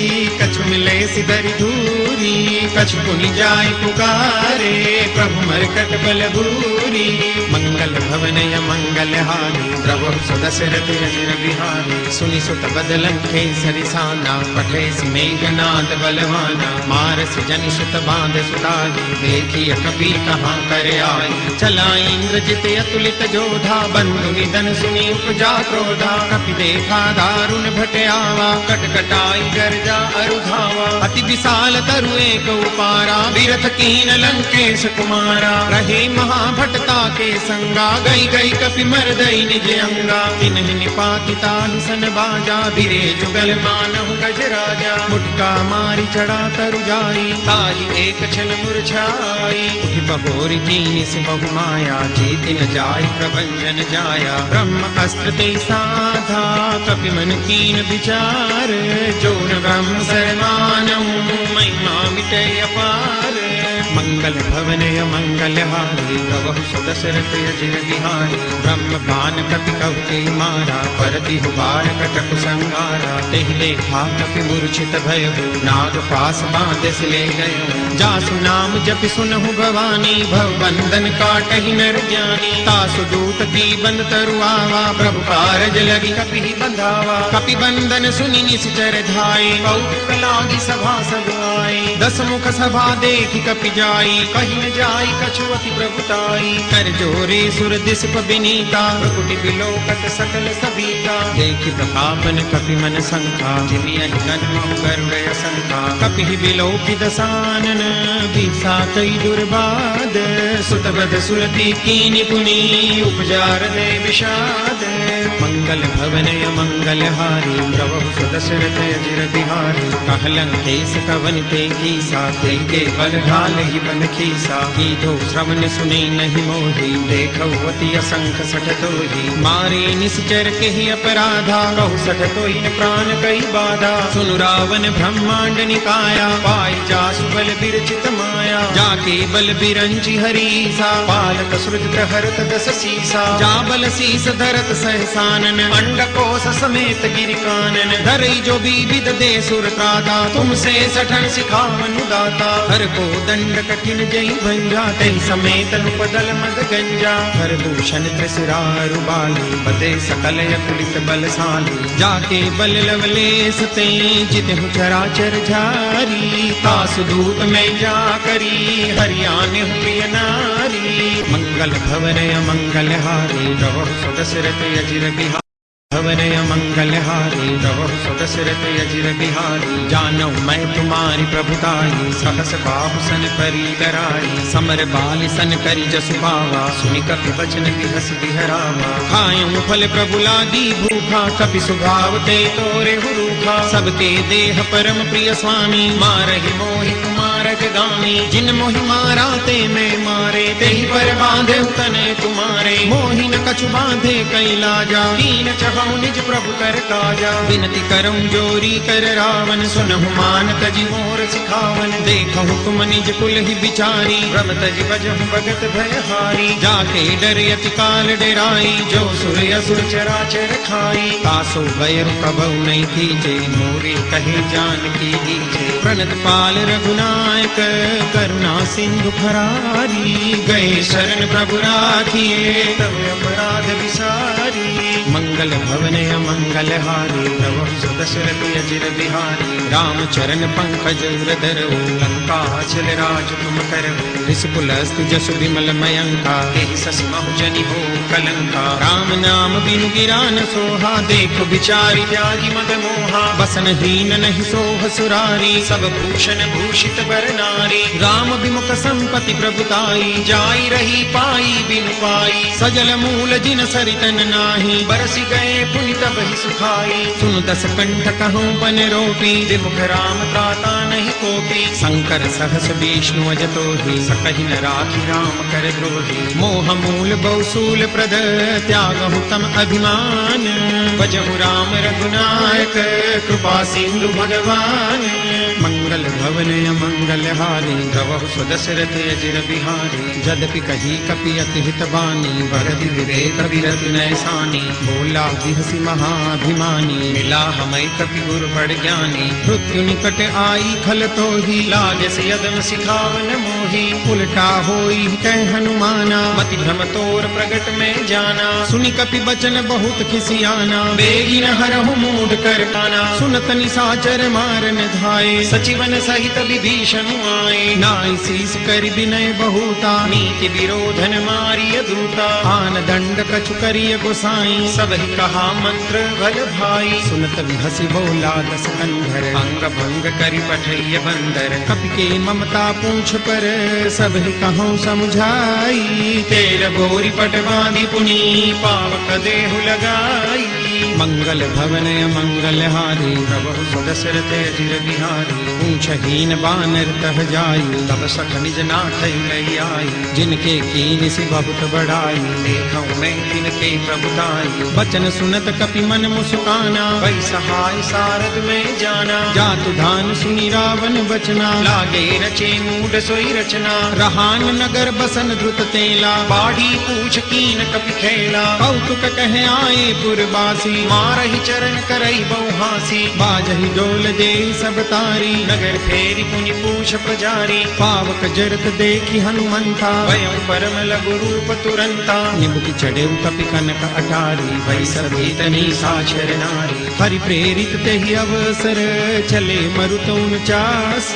Speaker 2: कछु मिले सि दरि धूरी कछु पुनि जाय पुकारे प्रभु मरकट बल भूरी मंगल भवनय मंगलहारी प्रभु सुदशरथ अजिर बिहारी सुनि सुत बदलन केसरि साना पठे सि मेघनाद बलवाना मारस जनि सुत बांध सुताई देखी कपि कहाँ कर आई चला इंद्रजित अतुलित जोधा बंधु निधन सुनि उपजा क्रोधा कपि देखा दारुण भट आवा कटकटाई गर्जा अरुधावा अति विशाल तरु एक उपारा विरथ कीन लंकेश कुमारा रहे महाभटता के संगा गई गई कपि मरदई निज अंगा तिन्हि निपातिता सन बाजा बिरे जुगल मानहु गज राजा मुटका मारी चढ़ा तरु जाई ताई एक क्षण मुरझाई उठि बहोरी कीन से बहु माया जीति न जाय प्रभंजन जाया ब्रह्म अस्त्र ते साधा कपि मन कीन विचार जोन ब्रह्म शरमानहु महिमा मिटे अपार मंगल भवनय मंगलहारी प्रभु सुदशरथ अजिर बिहारी ब्रह्म बान कपि कहुते मारा परति हुबार कटक संगारा तेहि देखा कपि मूर्छित भयउ नाग पास बांधस ले गयो जासु नाम जपि सुनहु भवानी भव बंधन काटहि नर ज्ञानी तासु दूत की बंद तरु आवा प्रभु कारज लगी कपि बंधावा कपि बंधन सुनि निश्चर धाये कौतुक लागी सभा सब आए दस मुख सभा देखि कपि जाई कहीं न जाई कछु अति प्रभुताई कर जोरे सुर दिस बिनीता प्रकुटि बिलोकत सकल सबीता देखि प्रतापन कपि मन संखा जिमियहि जन्म गरुड़ संखा कपि बिलोकि दसानन बीसा कई दुर्बाद सुतबद सुरति कीनि पुनि उपजार दे विषाद मंगल भवनय मंगलहारी प्रभु सुदशरथ अजिर बिहारी कहलंकेश कवन ते कीसा के बल ढाल ही बन खीसा कीधो श्रवण सुने नहीं मोही देखौ अति असंख सठ तोही मारे निश्चर के ही अपराधा कहु सठ तोहि प्राण कई बाधा सुनु रावण ब्रह्मांड निकाया पाई जासु बल बिरचित माया जाके बल बिरंचि हरीसा पालक सृज प्रहरत दस सीसा जा बल शीस धरत सहसानन अंडकोश समेत गिरि कानन धरई जो विविध दे सुर त्राता तुमसे सठन सिखावन दाता हर को दंड कठिन जय भंजा तई समेत नुपदल मद गंजा हर दूषण त्रिसिरारु बाली बदे सकल अतुलित बलशाली जाके बल लवलेस ते जितहु चराचर झारी तासु दूत में जा करी हरियाण प्रिय नारी मंगल भवनय मंगलहारी प्रभु सुदशरथ अजिर बिहारी भवनय मंगलहारी प्रभु सुदशरथ अजिर बिहारी जानौ मैं तुम्हारी प्रभुताई सहस बाहु सन परी कराई समर बाल सन करी जसु पावा सुनि कपि बचन बिहस बिहरावा खायूं फल प्रभु लागी भूखा कपि सुभाव ते तोरे हुरूखा सबके देह परम प्रिय स्वामी मारहि मोहि कुमार जगामी जिन मोहि मारा ते मैं मारे तेहि पर बांधे तने तुम्हारे मोहि न कछु बांधे कई लाजा कीन चहु निज प्रभु कर काजा विनती करऊं जोरी कर रावण सुनहु मान तजि मोर सिखावन देखहु तुम निज कुल ही बिचारी भ्रम तजि बजहु भगत भयहारी जाके डर अति काल डराई जो सुर असुर चराचर खाई तासो भयरु कबहु नहीं कीजे मोरे कहे जान की दीजे प्रणत पाल रघुनायक करुणा सिंधु खरारी गए शरण प्रभु राखिए तब अपराध विसारी मंगल भवनय मंगलहारी प्रभु सुदशरथ अजिर बिहारी राम चरण पंकज उरधर लंका चल राज तुम कर रिसपुलस्त जसु विमल मयंका तेहि सस महु जनि हो कलंका राम नाम बिनु गिरा न सोहा देख बिचारी त्यागी मद मोहा बसन हीन नहीं सोह सुरारी,
Speaker 1: सब भूषण भूषित बर नारी।
Speaker 2: राम विमुख संपत्ति प्रभुताई,
Speaker 1: जाई रही पाई बिनु पाई,
Speaker 2: सजल मूल जिन सरितन नाही।
Speaker 1: बरसी गए पुनि तब ही सुखाई,
Speaker 2: सुन दस कंठ कहूँ बन रोपी,
Speaker 1: विमुख राम त्राता नहीं कोपी।
Speaker 2: शंकर सहस विष्णु अजतो ही,
Speaker 1: सकहि न राखी राम कर द्रोही।
Speaker 2: मोह मूल बहुसूल प्रद, त्यागहु तम अभिमान।
Speaker 1: भजहु राम रघुनायक, कृपा सिंधु भगवान।
Speaker 2: मंगल भवन मंगल हारी,
Speaker 1: द्रवहु सुदशरथ अजिर बिहारी।
Speaker 2: यद्यपि कही कपि अति हित बानी,
Speaker 1: भरति विवेक विरति नैसानी।
Speaker 2: बोला बिहसी महाभिमानी,
Speaker 1: मिला हमै कपि गुरु बड़ ज्ञानी।
Speaker 2: मृत्यु निकट आई खल तो ही,
Speaker 1: लागे से यदम सिखावन मोही।
Speaker 2: उल्टा होई कह हनुमाना,
Speaker 1: मति भ्रम तोर प्रगट में जाना।
Speaker 2: सुनि कपि बचन बहुत खिसियाना,
Speaker 1: बेगी न हरहु मूढ़ कर काना।
Speaker 2: सुनत निशाचर मारन धाये,
Speaker 1: सचिवन सहित विभीषण आए।
Speaker 2: नाई शीस कर विनय बहुता,
Speaker 1: नीति विरोधन मारिय दूता।
Speaker 2: आन दंड कछु करिय गोसाई,
Speaker 1: सब ही कहा मंत्र भल भाई।
Speaker 2: सुनत हसी बोला दस कंधर,
Speaker 1: अंग भंग करि पठैय बंदर।
Speaker 2: कपि के ममता पूछ पर, सब ही कहूँ समझाई।
Speaker 1: तेल गोरी पट बांधि पुनी, पावक देहु लगाई।
Speaker 2: मंगल भवन मंगल हारी,
Speaker 1: प्रभु सुदशरथ अजिर बिहारी।
Speaker 2: पूछहीन बानर तह जाई,
Speaker 1: तब सख निज नाथ लई आई।
Speaker 2: जिनके कीन सी बहुत बड़ाई,
Speaker 1: देखऊँ मैं तिनके प्रभुताई।
Speaker 2: बचन सुनत कपि मन मुस्काना,
Speaker 1: वै सहाय सारद में जाना।
Speaker 2: जातु धान सुनि रावण बचना,
Speaker 1: लागे रचे मूढ़ सोई रचना।
Speaker 2: रहान नगर बसन द्रुत तेला,
Speaker 1: बाढ़ी पूछ कीन कपि खेला।
Speaker 2: कौतुक कहे आए पुरबासी,
Speaker 1: मारहि चरण करई बहु हासी।
Speaker 2: बाजहि डोल दे सब तारी,
Speaker 1: नगर फेरी पुनि पूछ प्रजारी।
Speaker 2: पावक जरत देखी हनुमंता,
Speaker 1: भयं परम लघु रूप तुरंता।
Speaker 2: निबुक चढ़े कपि कनक अटारी,
Speaker 1: वै सभीतनी साक्षर नारी।
Speaker 2: हरि प्रेरित तेहि अवसर, चले मरुत 49।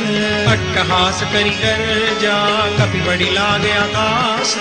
Speaker 1: अट्टहास करि कर जा, कपि बड़ी लागे आकाश।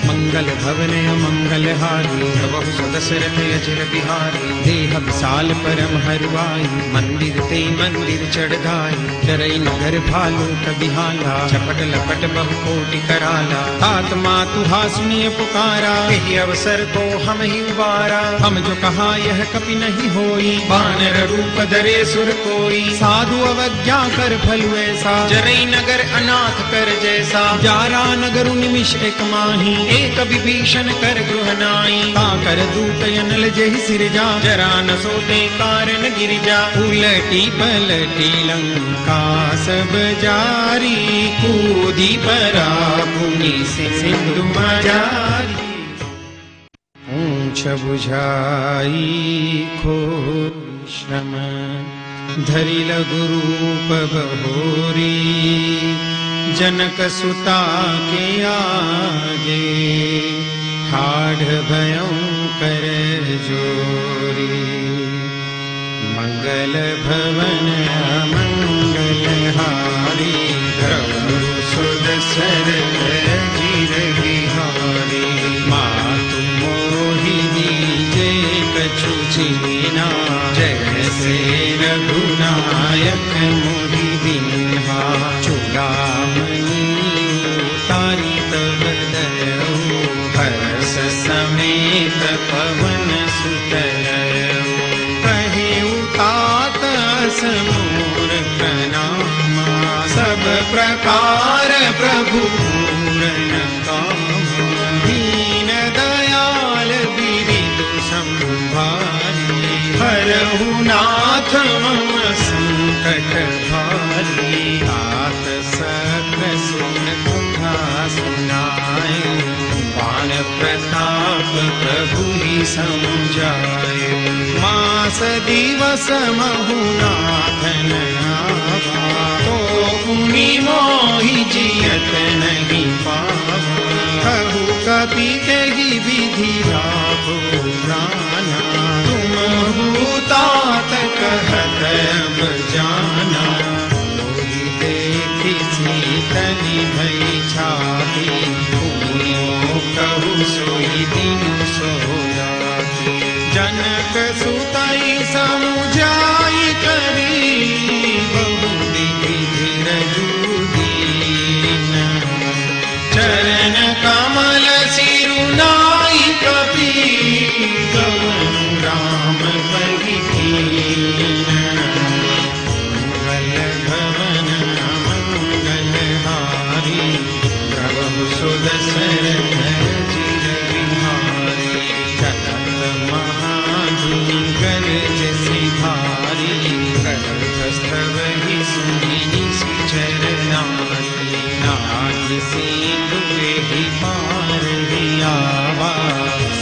Speaker 2: मंगल भवन मंगल हारी,
Speaker 1: प्रभु सुदशरथ अजिर बिहारी।
Speaker 2: देह विशाल परम हरुआई,
Speaker 1: मंदिर ते मंदिर चढ़ धाई।
Speaker 2: डरई नगर भालू कबिहाला,
Speaker 1: चपट लपट बहु कोटि कराला।
Speaker 2: तात मातु हा सुनिय पुकारा,
Speaker 1: यही अवसर को हम ही उबारा।
Speaker 2: हम जो कहा यह कपि नहीं होई,
Speaker 1: बानर रूप धरे सुर कोई।
Speaker 2: साधु अवज्ञा कर फलु ऐसा,
Speaker 1: जरई नगर अनाथ कर जैसा।
Speaker 2: जारा नगर निमिष एक माही,
Speaker 1: एक विभीषण कर गृह नाई।
Speaker 2: ताकर दूत अनल जहि सिरजा,
Speaker 1: जरा न सोते कारण गिरिजा।
Speaker 2: उलटी पलटी लंका सब जारी,
Speaker 1: कूदी परा पुनि सिंधु मजारी।
Speaker 2: ऊंच बुझाई घोर श्रम, धरि लघु रूप बहोरी। जनक सुता के आगे, ठाढ़ भयं कर जोरी। मंगल भवन मंगल हारी,
Speaker 1: प्रभु सुदशरथ अजिर बिहारी।
Speaker 2: मातु मोहिनी जे कछु छीना,
Speaker 1: जैसे
Speaker 2: रघुनायक मोहि दीन्हा। चूड़ामणि तारी तब दयौ,
Speaker 1: हर्ष समेत पवन सुत लयौ।
Speaker 2: कहेउ तात समूर प्रणामा, सब प्रकार प्रभु पूरन कामा। दीन दयाल विविधु संभारी, हरहु नाथ मम संकट भारी। तात सकल सुन कथा सुनाए,
Speaker 1: बाण प्रताप प्रभु ही समझाए।
Speaker 2: मास दिवस महु नाथन आवा, तो पुनि मोहि जियत नहीं पावा। कहु कपि तेहि विधि राघो प्राणा, तुम तात कहत अब जाना। मोहि देखि सीतनि भई छाती,
Speaker 1: पुनियो कहु सोई दीनु सोया।
Speaker 2: जनक सुतई समुझाई कर स्तव ही सुनी चरणारी नाग सिंधु ही पार ही आवा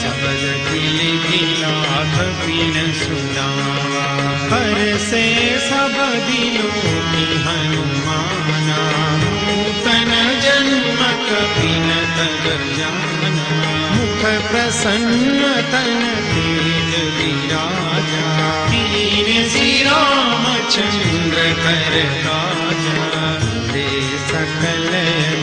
Speaker 2: सबद दिल दिला कपिन सुनावा हर से सब दिलों की हनुमाना नूतन जन्म कपिन तब जाना मुख प्रसन्न तन तेज विराजा कीन श्री रामचंद्र कर काजा दे सकल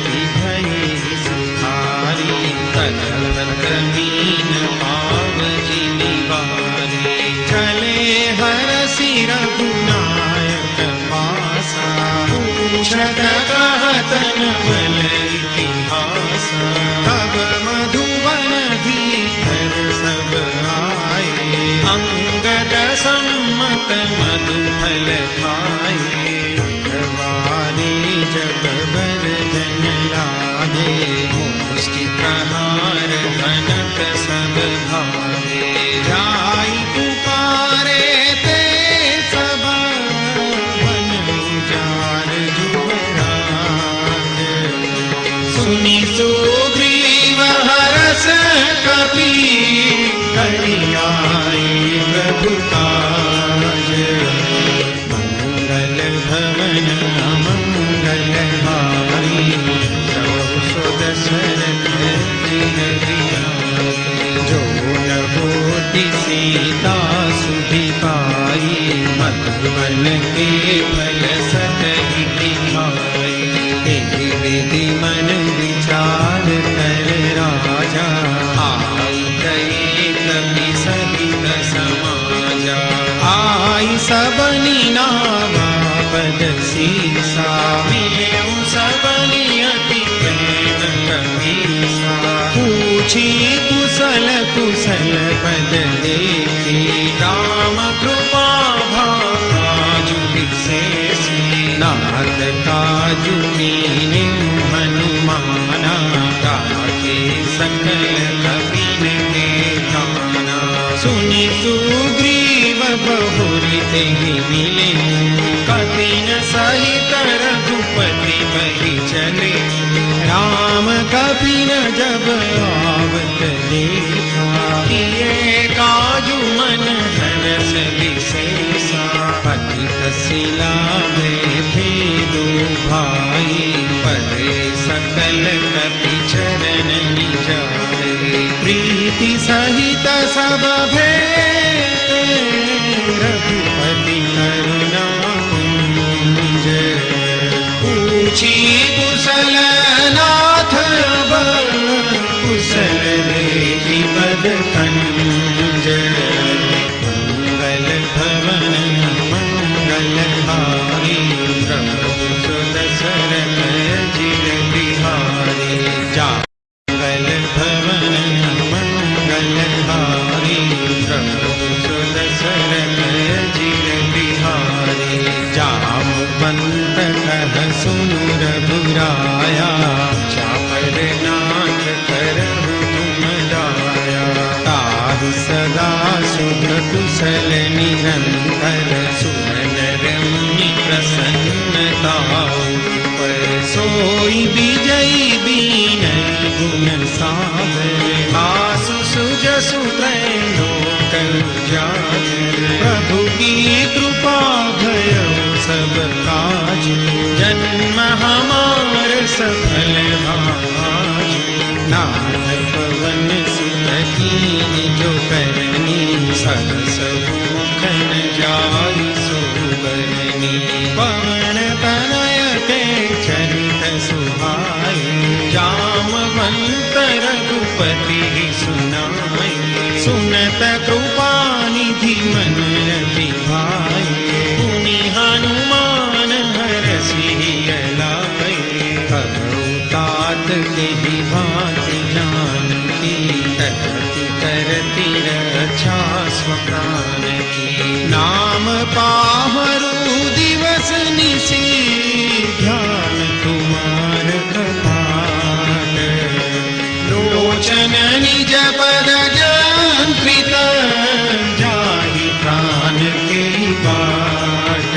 Speaker 2: की भई सुखारी तलत मीन पाव जिनी बारी चले हर सिर गुनायक पासा पूछत कहतन बल इतिहासा तब मधुबन धीर सब आए अंगद सम्मत मधुफल खाए भगवानी जब वर्जन लागे मुष्टि प्रहार घनक सब भागे जाई पुकारे ते सब वन उजार जुबराज सुनी सुग्रीव हरस कपि करियाई प्रभु काज मंगल भवन मंगल हारी प्रभु सुदशरथ जिन जो न होती सीता सुधि पाई मधुबन के फल सतहि दिखाई तेहि विधि मन विचार कर राजा आई गए कपि सहित समाजा आई सबनी नावा पद सीसा मिले सबनी अति प्रेम कपीसा पूछी कुशल कुशल पद देखी राम कृपा भाजु विशेषी नाथ काजु कीने हनुमाना ताके सकल कपिन के काना सुनि सुग्रीव बहुरी तेहि मिले कपिन सहित रघुपति बहि चले राम कपिन जब आवत देखा किए काजु मन हरस विशेषा पतित शिला थे दो भाई परे सकल कपि चरण जाए प्रीति सहित सब भेटे रघुपति करुणा कुंज पूछी कुशल नाथ कुशल देखी पद कंज मंगल भवन मंगल हारी प्रभु सुदशरथ जिन बिहारी जा मंगल भवन मंगल हारी प्रभु सुदशरथ जिन बिहारी जामवंत कह सुनु रघुराया चापर नाथ करहु तुम दाया ताहि सदा शुभ कुशल निरंतर सुनर रमि प्रसन्नता पर सोई विजयी बीन गुण सागर आसु सुजसु लोक उजागर प्रभु की कृपा भयो सब काज जन्म हमार सफल भाज नाथ पवन सुत कीनि जो करनी सरस मुखन जाई सुबरनी पवन तनय के चरित सुहाई जामवंत रघुपति सुनाई सुनत कृपा निधि मन रति भाई पुनि हनुमान हरषि लाए तात के भांति जानकी करति करति रक्षा स्वप्राण की नाम पाहरु दिवस निशि ध्यान तुम्हार कपाट लोचन निज पद जंत्रित जाहि प्राण के बाट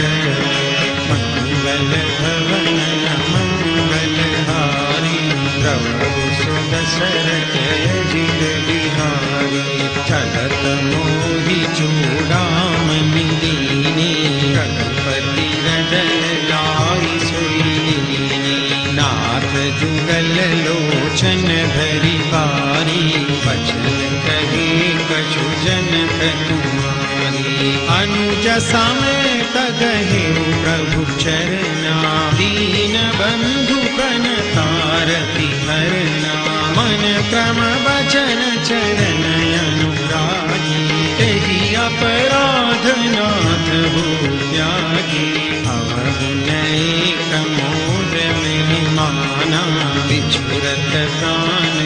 Speaker 2: बदल लाई सोई दीनी। नाथ जुगल लोचन भरी बारी, बचन कहे कछु जनक तुम्हारी। अनुज समेत गहे प्रभु चरना, दीन बंधु कन तारति हरना। मन क्रम वचन चरण अनुरागी, तेहि अपराध नाथ हो त्यागी। अवहु नैक मोर महिमाना, बिछुरत प्राण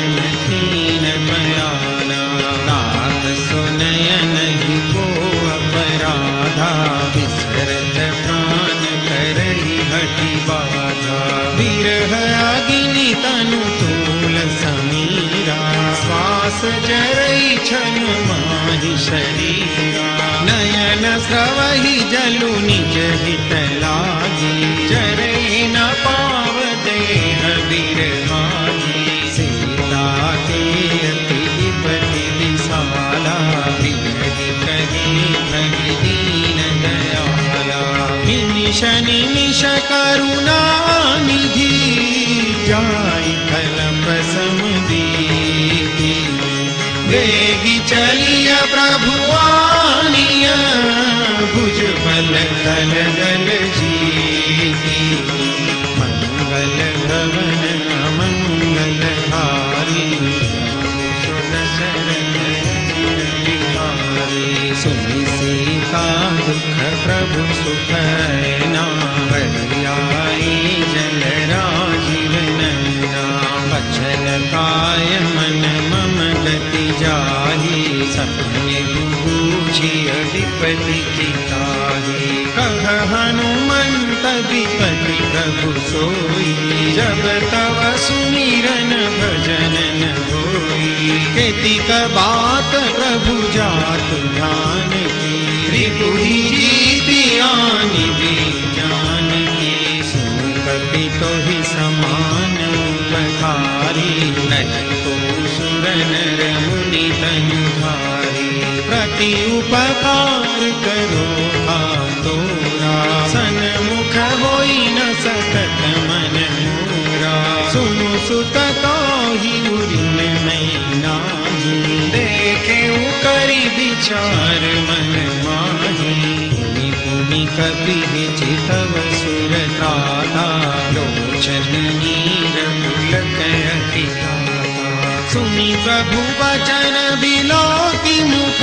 Speaker 2: कीन बयाना। नाथ सुनय नहीं को अपराधा, बिसरत प्राण करहि हठि बाधा। विरह अग्नि तनु तूल समीरा, श्वास जरई छन माहि शरीरा। नयन स्रवहि जलु निज हित लागी, जरई न पाव देह बिरहागी। सीता के अति विपति विशाला, विरहि कहे भगि दीन दयाला। निमिष निमिष करुणा निधि, जाय कल्प समुदीति। वेगी चलिय प्रभु आनिया, भुज बल दल दल जीति। मंगल भवन अमंगल हारी, सुनि सीता दुख प्रभु सुख ना। बलियाई जल राजीव नैना, बचन काय मन मम गति जाही। सपने बूझी अधिपति चिताही, कह हनुमंत विपति प्रभु सोई। जब तव सुमिरन भजन न होई, केतिक बात प्रभु जात ध्यान की। रिपुहि जीति आनि जान की, सुन कपि तोहि समान उपकारी। नहीं तो सुर नर मुनि तनु भारी, प्रति उपकार करो तोरा। सन्मुख होई न सकत मन मोरा, सुनु सुत ताहि उरिन मैं नाही। देखे करि विचार मन माही, पुनि पुनि कपि चितव सुरताता। लोचन नीर पुलक अति ताता, सुनि प्रभु वचन बिलोकि मुख।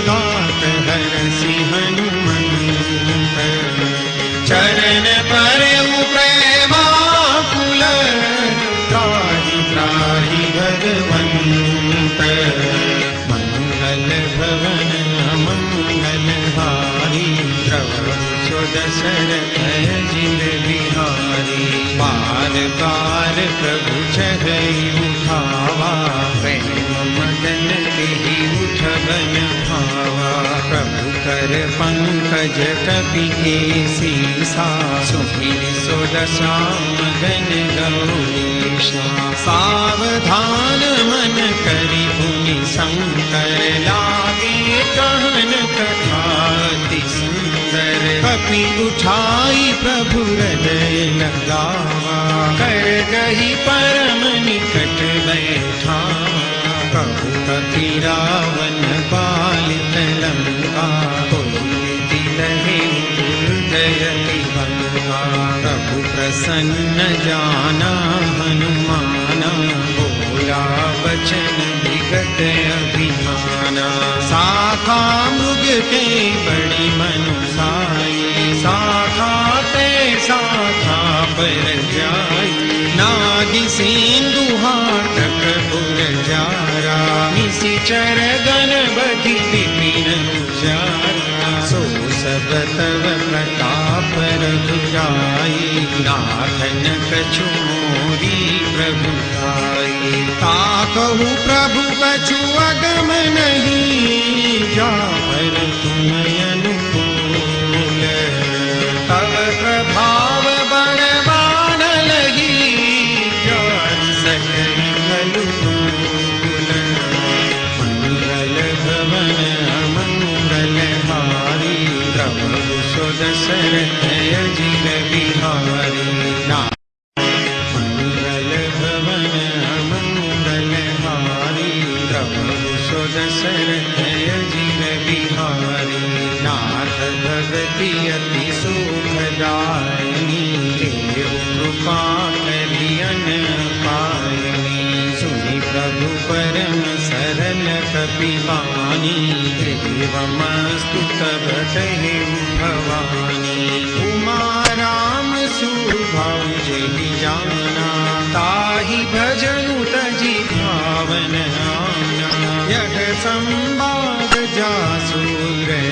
Speaker 2: गात हरसि हनुमंत, चरण परउ प्रेमाकुल। त्राहि त्राहि भगवंत, मंगल भवन अमंगल हारी। द्रवहु सो दशरथ अजिर बिहारी। बार बार प्रभु चढ़ई उठावा, प्रेम मदन तेहि उठबन भावा। प्रभु कर पंकज कपि केसीसा, सुमिर सो दशा मगन गौरीशा। सावधान मन करि पुनि शंकर, लागे कहन कथा अति सुंदर। कपि उठाई प्रभु हृदय लगावा, कर गही परम निकट बैठावा। प्रभु कपि रावण पालित लंका, कोई रहे हृदय विभंगा। प्रभु प्रसन्न जाना हनुमाना, बोला वचन विगत अभिमाना। शाखा मृग के बड़ी मनुसाई, शाखा ते शाखा पर जाई। नागि सिंधु हाटक पुरजारा, निशिचर गण बधि विपिन उजारा। सो सब तव प्रताप रघुराई, नाथन कछु मोरी प्रभुताई। ताकहु प्रभु कछु अगम नहीं, जापर तुम अनुकूल। तव प्रभाव बड़वान लगी, जान सकहि फल फूल। मंगल भवन अमंगल हारी, द्रवहु सो दशरथ अजिर बिहारी नाथ मंगल भवन मंगल हारी प्रभु सो दशरथ अजिर बिहारी नाथ भगति अति सुखदायिनी देव कृपा करियन पायनी सुनि प्रभु परम सरल कपिवानी देवमस्तु तब कहे भवानी उमा राम सुभाव जहि जाना ताहि भजनु तजि भावन आना यह संवाद जासु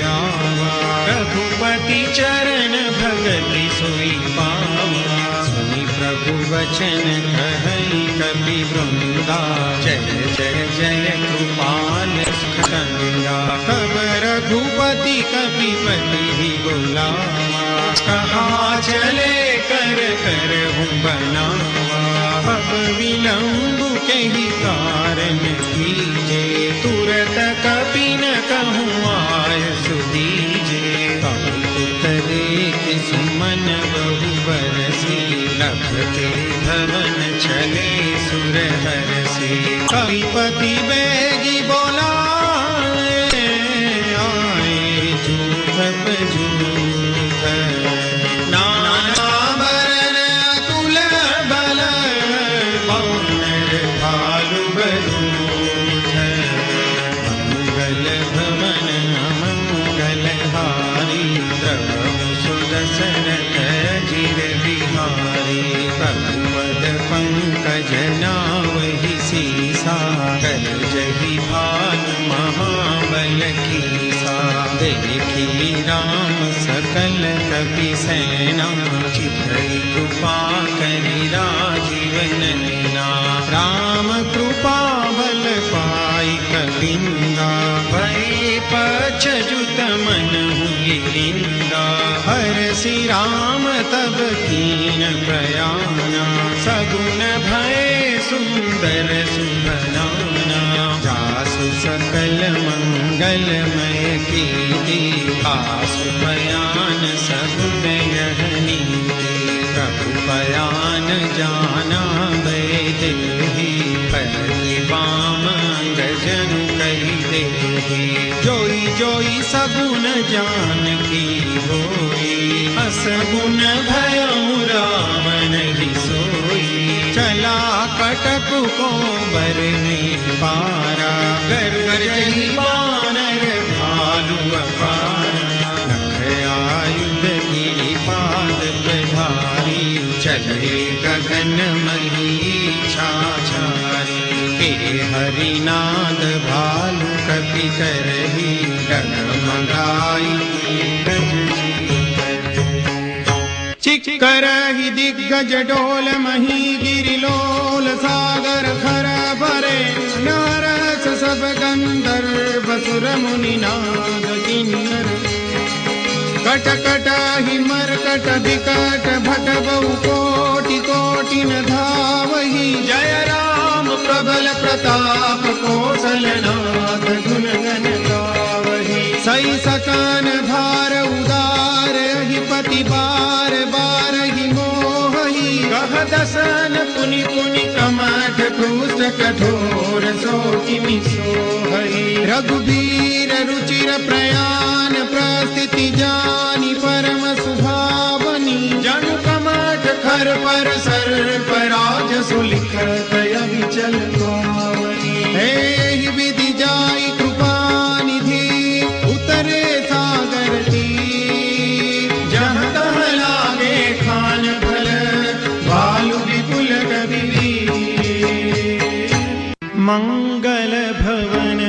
Speaker 2: आवा रघुपति चरण भगति सोई पावा सुनि प्रभु वचन कहई कपि वृंदा जय जय जय कृपाल सुखंदा तब रघुपति कपिपति ही बुलावा कहा चले कर कर हूँ बनावा अब विलंब कही कारण कीजे तुरत कपि न कहूँ आय सुदीजे करे कि सुमन बहु बरसी लभ के भवन चले सुर हरसी कपिपति बेगी बोला आए जूथ जूथ नाना बरन अतुल बल वानर भालु बरूथ मंगल भवन मंगल हारी प्रभु सुदशरथ अजिर बिहारी पद पंकज नावहि सीसा कर जहि भानु महाबल कीसा देखी राम सकल कपि सेना चितई कृपा करि राजीव नैना राम कृपा बल पाई कपिंदा भय पछजुत मन गिरिंदा हरसि राम तब कीन प्रयाना सगुन भय सुंदर सुभनाना जासु सकल मंगलमय कीर्ति आसु बयान सगुन यह नीति प्रभु बयान जाना वैदेही परि वाम अंगजनु कहि देहि जोई जोई सगुन जान की होई असगुन भयउ रावण ही सोई चला कटक को बरने पारा गरजहि वानर भालु अपारा नख आयुध गिरि पाद प्रधारी चले गगन मही छाछारी हे हरिनाद भालु कपि करही डगमगाई चिक्करहि दिग्गज डोल मही गिरिलोल सागर खर भरे नारस सब गंधर्व सुर मुनि नाद किन्नर कट कट ही मरकट विकट भट बहु कोटि कोटि न धावहि जय राम प्रबल प्रताप कौशलनाथ गुण गण गावहि सई सकान भार उदार अधिपति बार बार ही मोहि कह दसन पुनि पुनि कमठ क्रूस कठोर सो किमि सोहहि रघुबीर रुचिर प्रयाण प्रस्थिति जानि परम सुभावनी जनु कमठ खर पर सर्प राज सुलिखत अविचल पावनी हे विधि जाई कृपा निधि उतरे सागर तीर जहाँ तहाँ लागे खान भल भालु विपुल कबीर मंगल भवन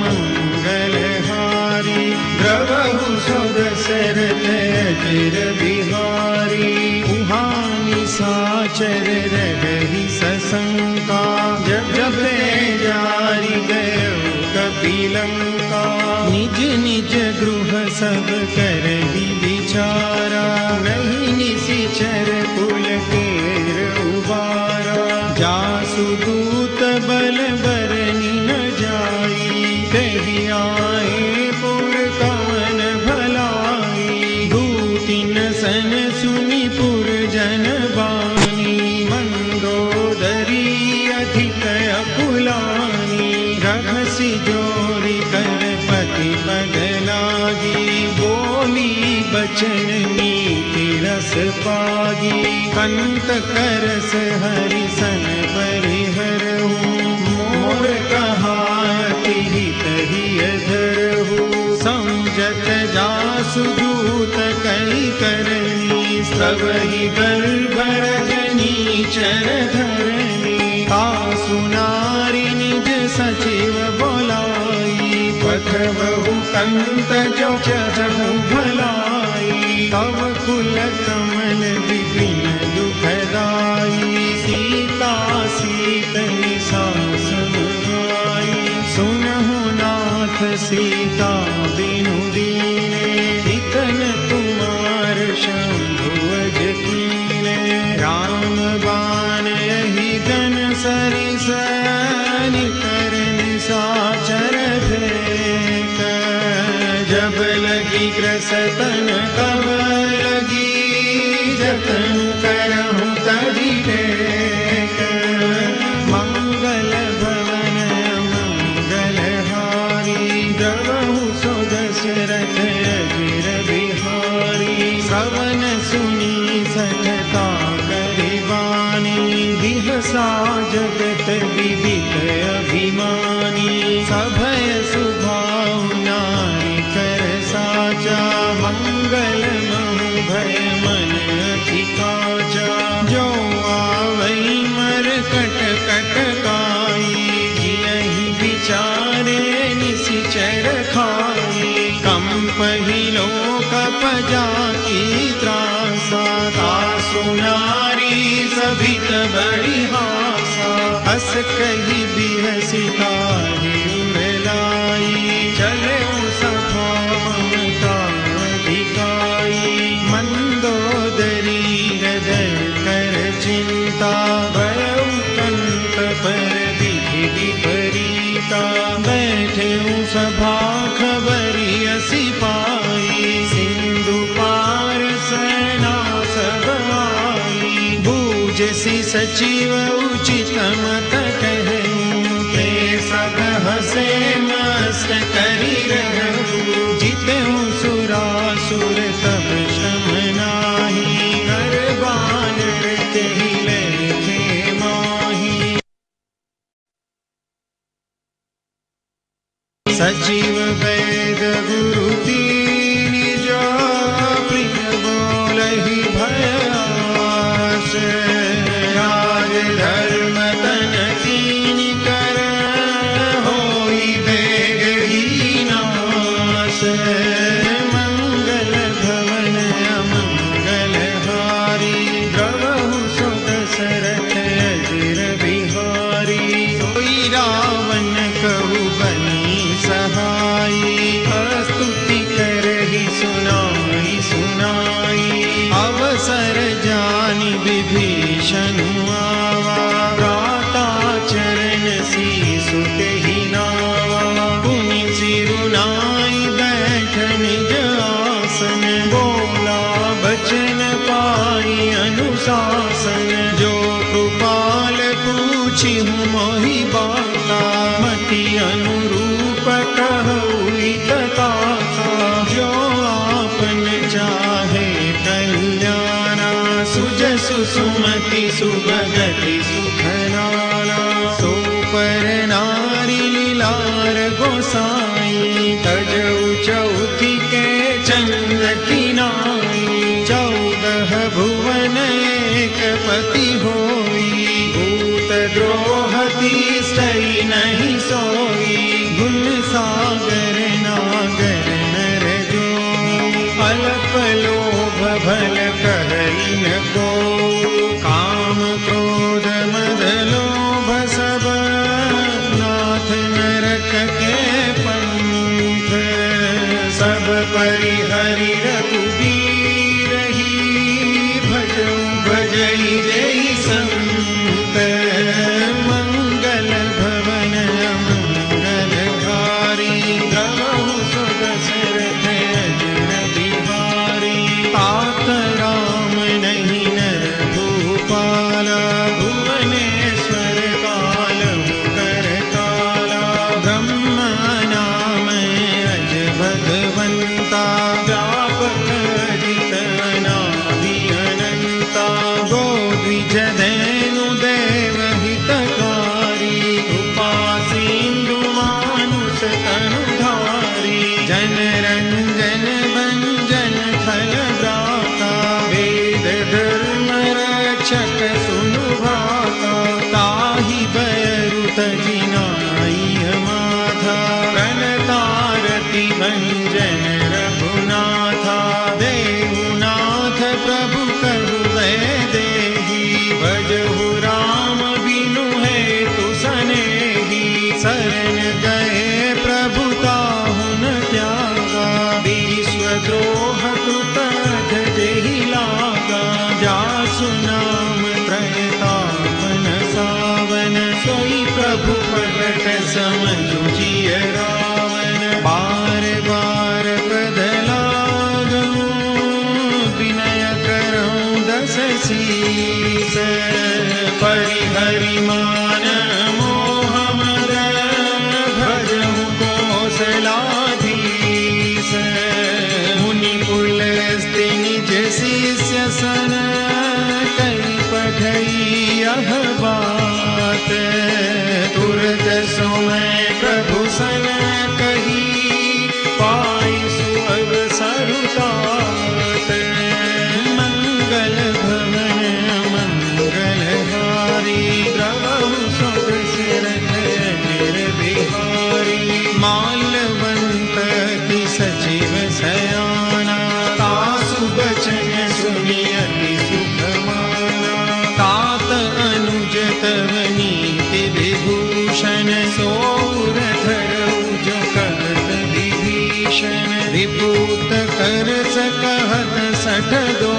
Speaker 2: मंगल हारी द्रवहु सो दशरथ अजिर बिहारी उहानि साचर रगहि सशंका जब जब जारी गयो कपिलंका निज निज गृह सब करहि विचारा नहीं निशिचर कुल केर उबारा जासु दूत बल बरनि न जाई तेहि आए पुर कवन भलाई दूतिन सन सुनि पुरजन बानी, मंदोदरी अधिक अकुलानी। रघसि जोरी कर पति पद लागी, बोली बचन नीति रस पागी। कंत करस हरि सन परिहरहु, मोर कहाति हित हिय धरहु। समझत जासु दूत कई करनी, सबहि गर्भ रजनी चर धरनी। तासु नारी निज सचिव बोलाई, पठबहु कंत जो चहु भलाई। तव कुल कमल विपिन दुखदाई, सीता सीत निशा समुदाई। सुनहु नाथ सीता बिनु दीने, इतन कुमार शंभु अज कीने। राम बाण यही धन सरिस, निकर निशाचर फेंक। जब लगी ग्रसतन तब लगी, जतन करहु तहि टेक। मंगल भवन मंगल हारी, द्रवहु सो दशरथ अजिर बिहारी। श्रवण सुनी सठता करिबानी, बिहसा जगत विदित अभिमानी। सभय सुभाव नारी कर साचा, मंगल महु भय मन अधिकाचा। जो आवई मर कट कट काई, यही विचारे निशिचर खाई। कंपहि लोक पजा की त्रासा, तासु नारी सभित बड़ी हासा। हस कही बिहसी काहि उड़लाई, चले सभा ममता अधिकाई। मंदोदरी हृदय कर चिंता, भयउ कंत पर विधि विपरीता। बैठे सभा खबरी असी पाई, सिंधु पार सेना सब आई। बूझसी सचिव उचित मत कहूँ, ते सब हसे मस्त करी रहूँ। जितेहु सुरासुर तब श्रम नाही, कर बान तेहि लेखे माही। सचिव वैद गुरु दीनि, जो प्रिय बोलहि भयास। राज धर्म तन कीनि कर, होई बेग ही नास। मंगल भवन अमंगल हारी, द्रवहु सो दशरथ अजिर बिहारी। सोई रावण कहु बनी सहाई, स्तुति करहि सुनाई सुनाई। अवसर जानि विभीषण आवा, भ्राता चरण सीसु तेहि नावा। पुनि सिरुनाई बैठ निज आसन, बोला बचन पाई अनुशासन। जो कृपाल पूछिहु मोहि बाता, मति अनुरूप कहूई तथा। जो आपन चाहे कल्याणा, सुजसु सुमति सुभगति सुखनाना। सो पर नारी लीलार गोसाई, तजऊ चौथी के चंद किनाई। 14 भुवन एक पति होई, भूत द्रोह तीसई नहीं सोई। गुण सागर नागर नर जो, अल्प लोभ भल कहई न को। काम क्रोध मद लोभ सब, नाथ नरक के पंथ। सब परिहरि रघुबीरहि, भजऊ भजई जय संत। मंगल भवन मंगल हारी, द्रवहु सो दशरथ अजिर बिहारी। तात राम सुनाम त्रयतापन सावन, सोई प्रभु प्रगट समझु जिय रावण। बार बार पद लागूं, विनय करऊं दस शीस, परिहरि मान मोह मद, भजहु कौशलाधीश। मुनि पुलस्त्य निज शिष्य सन, कई पठई यह बात। तुरत समय प्रभु सन कही, पाई सुअवसर तात। मंगल भवन मंगलहारी, द्रवहु सुदशरथ अजिर बिहारी। माल्यवंत की सचिव सयाना, तासु बचन सुनि अति सुख माना। तात अनुज तव नीति विभूषण, सोर धरऊ जो कहत विभीषण। विभूत कर सकहत सठ दो,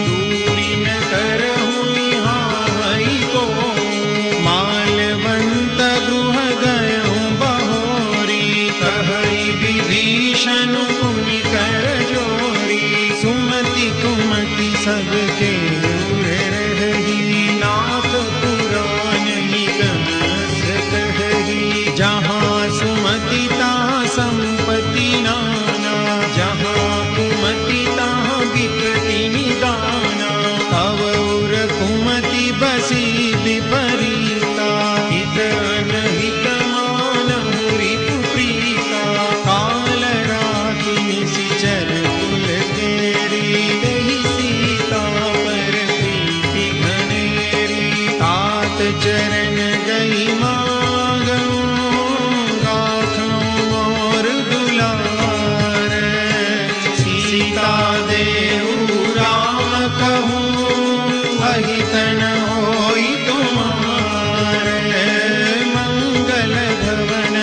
Speaker 2: दूरी न करहु निहाई को। माल्यवंत गृह गयऊं बहोरी, कहई विभीषण मुनि कर जोरी। सुमति कुमति सबके उर रही, नाथ पुराण निगम कही। जहाँ सुमति तहाँ संपत्ति नाना, जहाँ कुमति तहाँ विपत्ति निदाना। तव उर कुमति बसी विपरीता, हित अनहित मानहु रिपु प्रीता। काल राति निशिचर कुल केरी, देहि सीता पर प्रीति घनेरी। तात चरण गई मागऊं, गाथऊं मोर दुलार। सीता देहु राम कहूँ, अहित न होई तुमार। मंगल भवन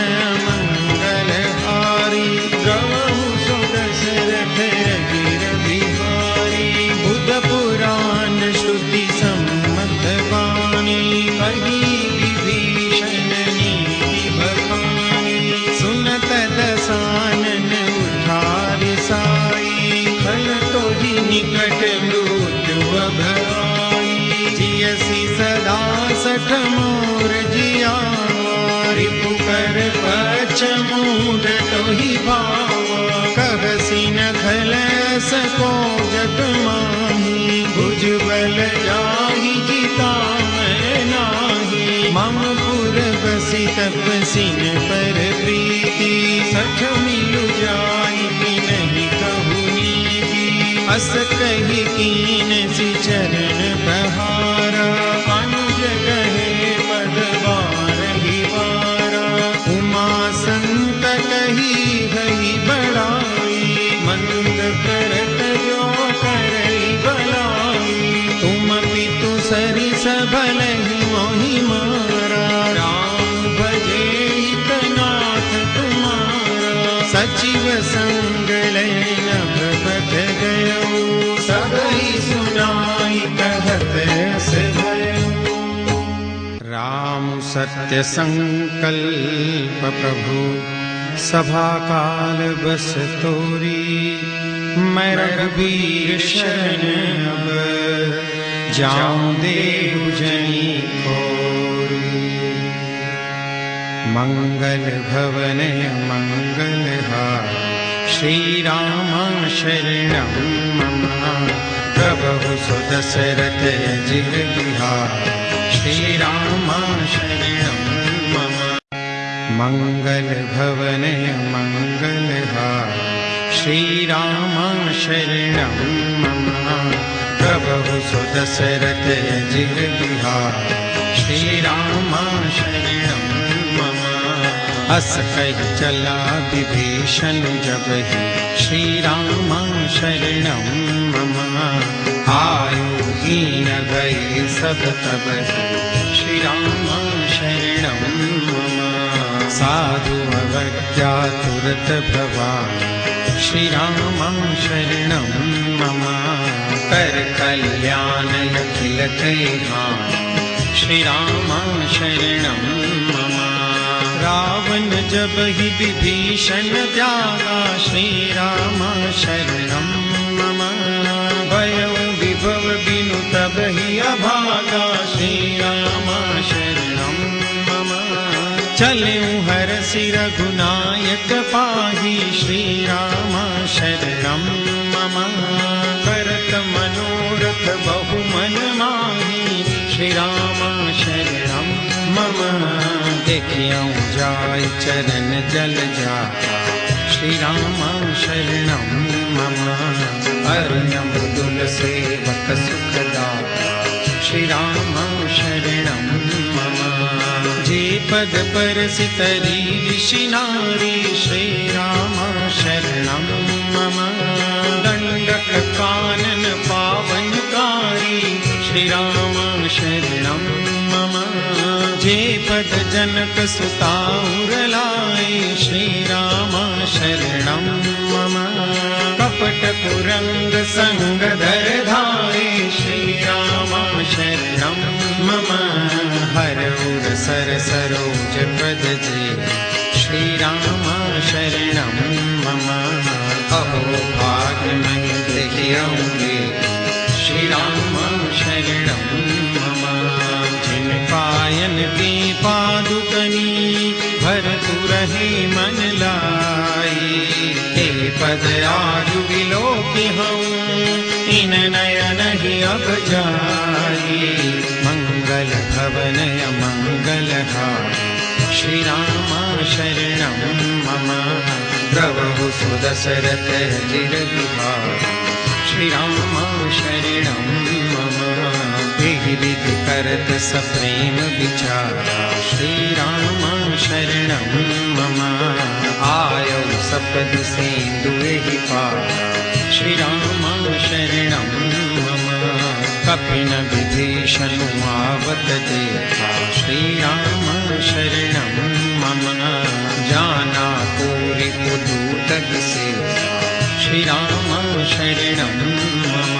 Speaker 2: मंगलहारी, द्रवहु सुदशरथ अजिर बिहारी। बुध पुराण श्रुति सम्मत बानी, कही विभीषण नीति बखानी। सुनत दसानन उठारि साई, खल तोहि निकट मृत्यु अभराई। जियसि सदा सठ मोर जियावा, रिपु कर पछ मूढ़ तोहि भावा। कहसि न खलस को जग माही, भुजबल जाहि जिता मैं नाही। मम पुर बसि तपसिन पर प्रीति, सठ मिलु जाई नहीं कहु नीति। अस कही कीन सि चरण बहारा, अनुज कहे पद बारहि बारा। उमा संत कही हई बड़ाई, मंद करत जो करई भलाई। तुम पितु सरिस भलहि मोहि मारा, राम भजे हित नाथ तुम्हारा। सचिव संग लय नभ पथ गयऊं, सबहि सुनाई कहत अस भयऊं। राम सत्य संकल्प प्रभु, सभा काल बस तोरी। मैं रघुबीर शरण अब, जाऊं देहु जनी खोरी। मंगल भवन मंगलहार, श्री राम शरणं मम। प्रभु सुदशरथ अजिर बिहार, श्री राम शरणं मम। मंगल भवन मंगलहार, श्री राम शरणं मम। प्रभु सुदशरथ अजिर बिहार, श्री राम शरणं मम। अस कहि चला विभीषण जबहि, श्री राम शरणं मम। आयु हीन भय सब तबहि, श्री राम शरणं मम। साधु अवज्ञा तुरत भवामि, श्री राम शरणं मम। कर कल्याण अखिलते श्री राम शरणं मम। रावण जब ही विभीषण त्यागा श्री राम शरणं मम। भयं विभव बिनु तब ही अभागा श्री राम शरणं मम। चलऊं हरसि रघुनायक पाहि श्री राम शरणं मम। करत मनोरथ बहु मन माहि श्री राम शरणं मम। देखियौ जाय चरण जल जाता श्री राम शरणं मम। अरुणम दुल सेवक सुखदाता श्री राम शरणं मम। जे पद परसितरी ऋषि नारी श्री राम शरणं मम। दंडक कानन पावनकारी श्री राम शरणं मम। जे पद जनक सुता उरलाए श्री राम शरणं मम। कपट कुरंग संग धर धाये श्री राम शरणं मम। हर उर सर सरोज पद जे श्री राम शरणं मम। अहो भाग्य मैं देखियौंगे श्री राम शरणं मम। जिन पायन की पादुकनी भरतु रहे मन लाई। हे पद आजु विलोकि हूँ इन नयन ही अब जाई। मंगल भवन मंगल हारी श्री राम शरणं मम। प्रभु सुदशरथ अजिर बिहारी श्री राम शरणं मम। विधि विधि करत सप्रेम विचारा श्री राम शरणं मम। आयौ सपदि सेंदुहि पारा श्री राम शरणं मम। कपिन विभीषण आवत देखा श्री राम शरणं मम। जाना पूरी पुदूत सेवा श्री राम शरणं मम।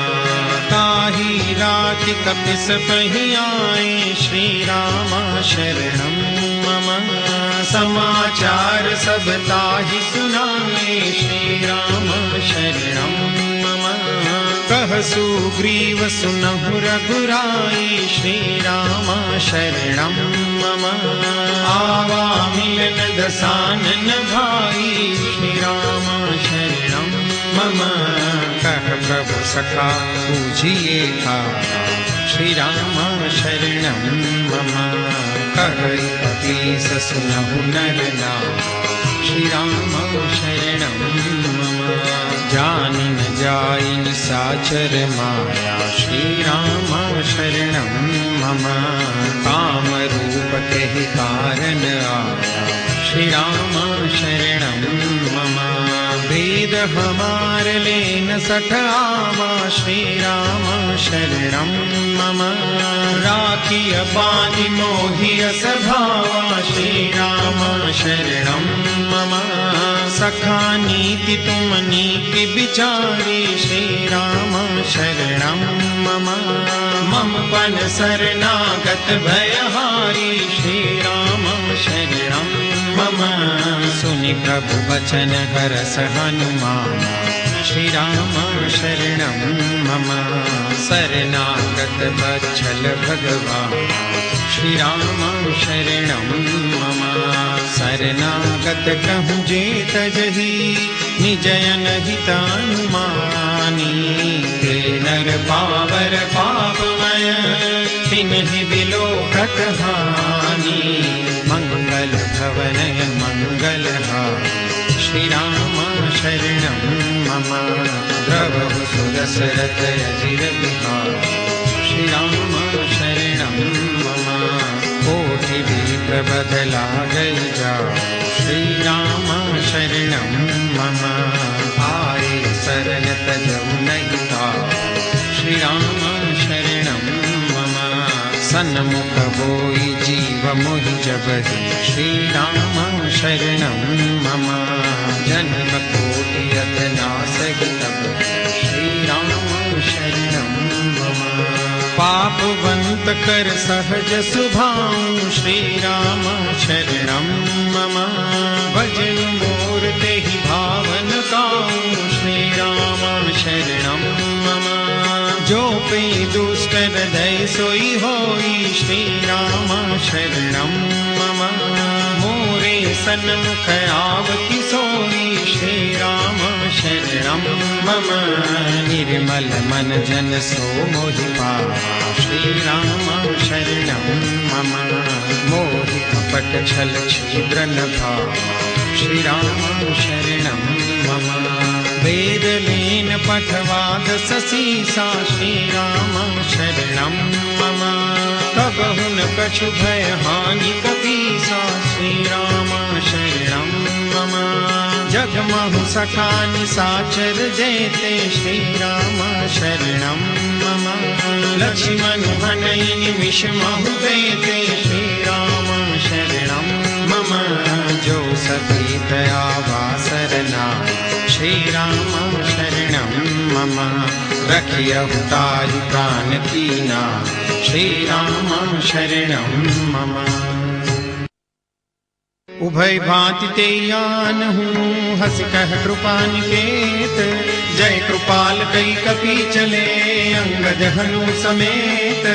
Speaker 2: ताहि राति कपिस पहि आए श्री राम शरणं मम। समाचार सब ताहि सुनाए श्री राम शरणं मम। कह सुग्रीव सुनहु रघुराई श्री राम शरणं मम। आवा मिलन दसानन भाई श्री राम शरणं मम। कह प्रभु सखा पूजिए श्री राम शरणं मम। कह कपीस सुनहु नर नाम श्री राम शरणं मम। जानि न जाई निशाचर माया श्री राम शरणं मम। काम रूप कहि कारण आया श्री राम शरणं मम। वेद हमार लेन सठ आवा श्री राम शरणं मम। राखिय बानि मोहिय सभावा श्री राम शरणं मम। सखा नीति तुम नीति विचारी श्री राम शरणं मम। मम पन शरणागत भयहारी श्री राम शरणं मम। सुनि प्रभु वचन हरस हनुमान श्री राम शरणं मम। शरणागत वत्सल भगवान श्री राम शरणं मम। शरणागत कहूँ जे तजहि निजयन हितानुमानी। ते नर पावर पापमय तिन्हि विलोकत हानि। मंगल भवनय मंगल हारी श्री राम शरणं मम। द्रवहु सुदशरथ अजिर बिहारी श्री राम शरणं मम। कोटि विप्र बदला गई जाओ श्री राम शरणं मम। आए शरण तजौ नहीं ताओ श्री राम शरणं मम। सन्मुख होई जीव मोहि जबहि श्री राम शरणं मम। जन्म कोटि अधनासहि तब श्री राम शरणं मम। पापवंत कर सहज सुभाऊ श्री राम शरणं मम भजन मोर तेहि भावन काऊ श्री राम शरणं मम जो पे दुष्ट हृदय सोई होई श्री राम शरणं मम मोरे सन्मुख आवति सोई श्री राम शरणं मम निर्मल मन जन सो मोहि पावा श्री राम शरणं मम मोहि कपट छल छिद्र न भावा श्री राम शरणं मम वेद लीन पठवाद ससीसा श्री राम शरणं मम तब हुन कछु भय हानि कपीसा श्री राम शरणं मम जगमहु सखा निसाचर जेते श्री राम शरणं मम लक्ष्मण हनई निमिष महु देते श्री राम शरणं मम जो सती दया वासरना श्री राम शरणं मम रखियहु ताहि प्राण कीना श्री राम शरणं मम उभय भांति ते आन हूँ हस कह कृपा निकेत जय कृपाल कई कपि चले अंगद हनु समेत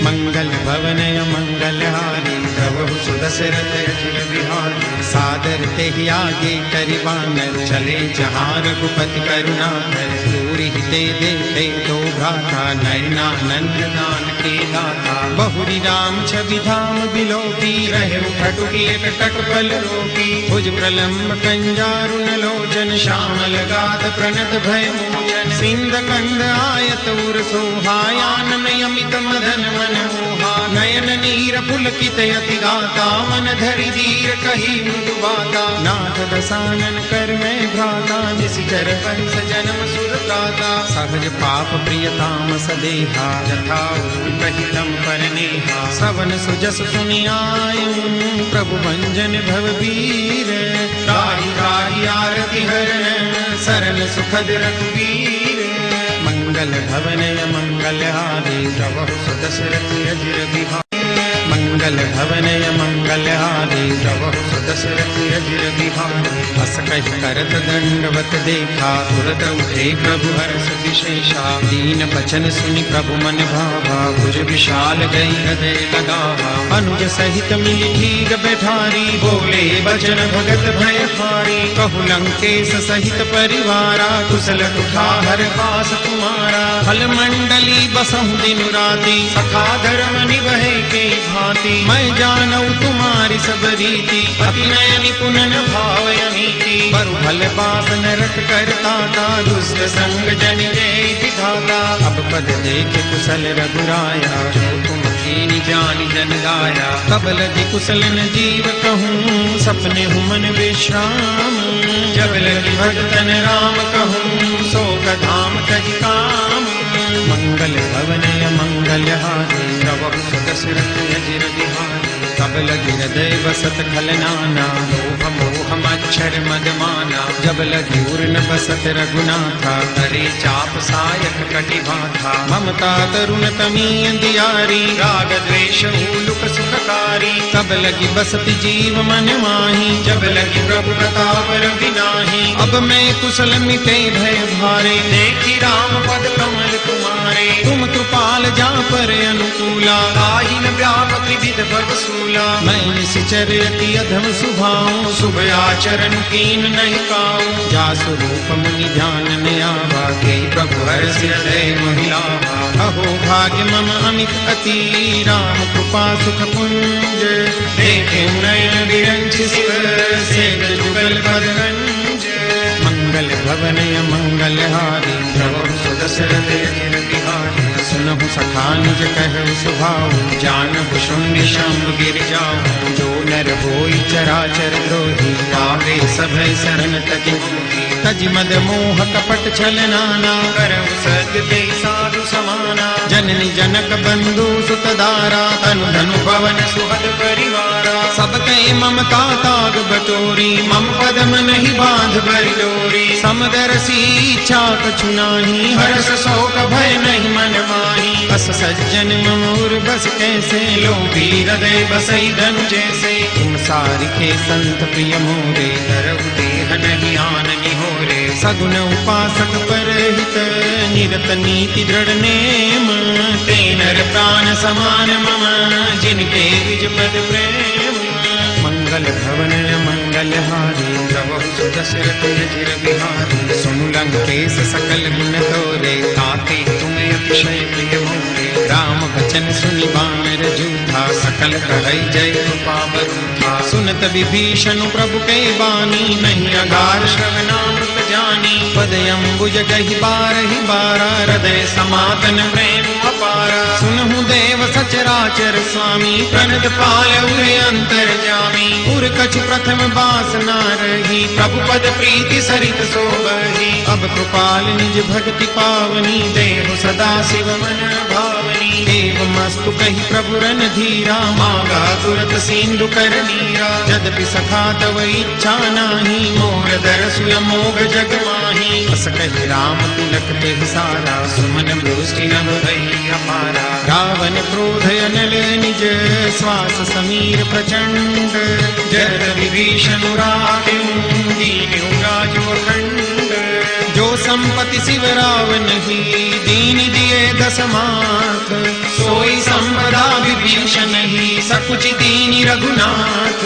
Speaker 2: मंगल भवन मंगल हारी प्रभु सुदशरथ अजिर बिहारी सादर ते आगे करिवानर चले जहाँ रघुपति करुणाकर दूरी ते देखे तो भ्राता नयनानंद दान के दाता बहुरी राम छवि धाम बिलोकी रहे खटुकी कटक बल रोकी भुज प्रलम्ब कंजारुन लोचन श्यामल गाध प्रणत भय मोचन सिंध कंद आयत उर सोहायानन यमित मदन मन मोहा नयन नीर पुलकित यति गाता मन धरि धीर कही मृदु बाता नाथ दसानन कर मैं भ्राता निशिचर कंस जन्म सुर गाता सहज पाप प्रियताम सदेहा जथा कहितम पर नेहा सवन सुजस सुनियायूं प्रभु भंजन भवबीर राही राही आरति हरण सरल सुखद रघुवीर मंगल भवन मंगल हारी प्रभु सुदशरथ अजिर बिहारी मंगल भवन मंगल हारी प्रभु सुदशरथ अजिर बिहारी हस कहि करत दंडवत देखा तुरत उठे प्रभु हर्ष विशेषा दीन बचन सुनि प्रभु मन भावा भुज विशाल गई हृदय लगावा अनुज सहित मिली ठीक बैठारी बोले बचन भगत भय हारी कहु लंकेश सहित परिवारा कुशल कुठार पास तुम्हारा फल मंडली बसहु दिन राति सखा धर्म निभे के भांति मैं जानऊ तुम्हारी सब रीति अति नय निपुण भावय नीति बरु भल पास नरक करता था दुष्ट संग जन जय विधाता अब पद देख कुशल रघुराया जो तुम कीनी जानी जन गाया कब लगी कुशल न जीव कहूँ सपने हूँ मन विश्राम जब लगी भगतन राम कहूँ सो धाम तज काम मंगल भवन मंगल हारी प्रभु सुदशरथ अजिर बिहारी तब लगी हृदय बसत खलनाना लोभ मोह मच्छर मदमाना जब लगी उर्न बसत रघुनाथा करे चाप सायक कटि भाथा ममता तरुण तमी अंधियारी राग द्वेष लुक सुखकारी तब लगी बसत जीव मन माही जब लगी प्रभु प्रताप रविनाही अब मैं कुशल मिटे भय भारे देखी राम पद कमल तुम्हारे तुम कृपाल जा पर अनुकूला आहिन व्यापक विविध भव सूला मैं निश्चर अति अधम सुभाऊं शुभ आचरण कीन नहीं काऊं जा स्वरूप मुनि ध्यान न आवा के प्रभु हर्ष हृदय महिलावा अहो भाग्य मम अमित अति राम कृपा सुख पुंज देखे नयन विरंच शिव से जुगल पदगंज मंगल भवन मंगल हारी प्रभु सुदशरथ अजिर बिहारी सुनहु सखा निज कहु सुभाऊ जानहु शून्य शंभ गिर जाऊं जो नर होई चराचर द्रोही पावे सभय शरण तज तज मद मोह कपट छल नाना करहु सद ते साधु समाना जननी जनक बंधु सुत दारा तनु धनु पवन सुहद परिवारा सब कहे ममता ताग बटोरी मम पदम नहीं बांध भरी डोरी समदरसी इच्छा कछु नाही हर्ष शोक भय नहीं मन माही अस सज्जन ममूर बस कैसे,
Speaker 1: लोभी हृदय बसई धन जैसे।
Speaker 2: तुम सारिके संत प्रिय मोरे,
Speaker 1: धरऊ देह नहीं आन निहोरे।
Speaker 2: सगुन उपासक परहित, निरत नीति दृढ़ नेम।
Speaker 1: ते नर प्राण समान मम, जिनके निज पद प्रेम।
Speaker 2: मंगल भवन मंगल हारी,
Speaker 1: प्रभु सुदशरथ अजिर बिहारी।
Speaker 2: सुनु लंकेश सकल गुण तोरे,
Speaker 1: ताते तुम्हें अतिशय प्रिय मोरे।
Speaker 2: राम बचन सुनि बानर जूठा, सकल कहै जय
Speaker 1: कृपा बरूठा।
Speaker 2: सुनत विभीषण प्रभु के बानी,
Speaker 1: नहीं अगार श्रवणामृत जानी।
Speaker 2: पद अम्बुज गहि बारहि बारा,
Speaker 1: हृदय समातन प्रेम अपारा।
Speaker 2: सुनहु देव सचराचर स्वामी,
Speaker 1: प्रणत पाल उरे अंतर जामी।
Speaker 2: उर कछ प्रथम बासना रही,
Speaker 1: प्रभु पद प्रीति सरित सोबही।
Speaker 2: अब कृपाल निज भक्ति पावनी,
Speaker 1: देव सदा शिव मन भावनी।
Speaker 2: एवमस्तु कहि प्रभु रन धीरा,
Speaker 1: मांगा तुरत सिंधु कर नीरा।
Speaker 2: यद्यपि सखा तव इच्छा नाही,
Speaker 1: मोर दरसु अमोघ जग माही।
Speaker 2: अस कहि राम तिलक तेहि सारा,
Speaker 1: सुमन मृष्टि नभ भई अपारा।
Speaker 2: रावण क्रोध अनल निज, श्वास समीर प्रचंड।
Speaker 1: जरत विभीषण राख्यं, दीन्यु राजो अखंड।
Speaker 2: जो संपत्ति शिव रावण ही, दीन दिए दसमाथ।
Speaker 1: सोई संपदा विभीषण ही, सकुच दीनि रघुनाथ।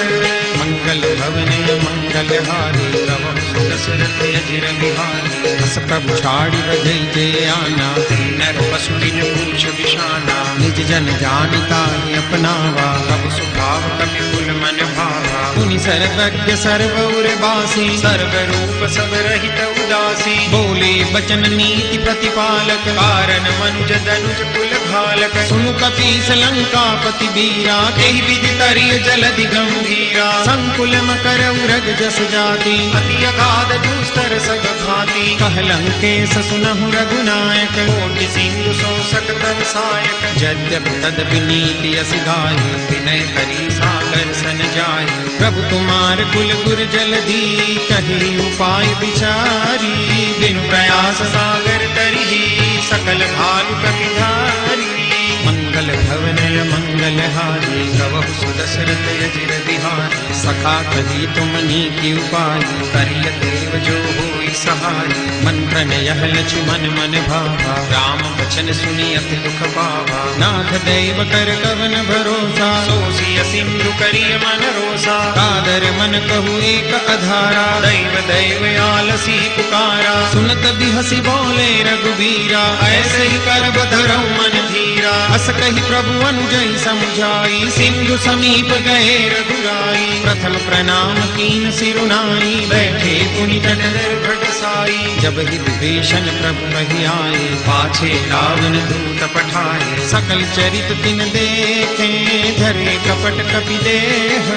Speaker 2: मंगल भवन मंगल हारी,
Speaker 1: प्रभु दशरथ अजिर बिहारी।
Speaker 2: हस प्रभु छाड़ी बजई जय आना,
Speaker 1: नर पशु दिन पूछ विषाना।
Speaker 2: निज जन जानिता ही अपनावा,
Speaker 1: प्रभु स्वभाव कपि कुल मन भावा।
Speaker 2: पुनि सर्वज्ञ सर्वउर बासी,
Speaker 1: सर्व रूप सब रहित उदासी।
Speaker 2: बोले बचन नीति प्रतिपालक,
Speaker 1: कारण मनुज दनुज कुल घालक।
Speaker 2: सुनु कपीस लंकापति बीरा,
Speaker 1: तेहि विधि तरिय जलधि गंभीरा।
Speaker 2: संकुल मकर उरग जस जाति,
Speaker 1: अति अगाध दुस्तर सग घाती।
Speaker 2: कह लंकेश सुनहु रघुनायक,
Speaker 1: कोटि सिंधु सो सकतन सायक।
Speaker 2: यद्यपि तदपि नीति अस गाई,
Speaker 1: विनय करी सागर सन जाय।
Speaker 2: प्रभु तुम्हार कुल गुर जलधि, कही उपाय विचारी।
Speaker 1: बिनु प्रयास सागर तरिहि, सकल भालु कपिधारी।
Speaker 2: मंगल भवन मंगल हारी,
Speaker 1: प्रभु सुदशरथ अजिर बिहारी।
Speaker 2: सखा कही तुम नीति उपाय,
Speaker 1: करिय देव जो होई सहाय।
Speaker 2: मंत्र यह लक्ष्मण मन भावा,
Speaker 1: राम वचन सुनि अति दुख पावा।
Speaker 2: नाथ देव कर कवन भरोसा,
Speaker 1: सोसिय सिंधु करिय मन रोसा।
Speaker 2: कादर मन कहु एक अधारा,
Speaker 1: दैव दैव आलसी पुकारा।
Speaker 2: सुनत बिहसी बोले रघुबीरा,
Speaker 1: ऐसे ही कर बधरऊ मन धीरा।
Speaker 2: अस कही प्रभु अनुजई समुझाई,
Speaker 1: सिंधु समीप गए रघुराई।
Speaker 2: प्रथम प्रणाम कीन सिरुनाई,
Speaker 1: बैठे पुनि तट निर्भट साई।
Speaker 2: जब ही विभीषण प्रभु कही आए,
Speaker 1: पाछे रावण दूत पठाए।
Speaker 2: सकल चरित तिन देखे, धरे कपट कपि देह।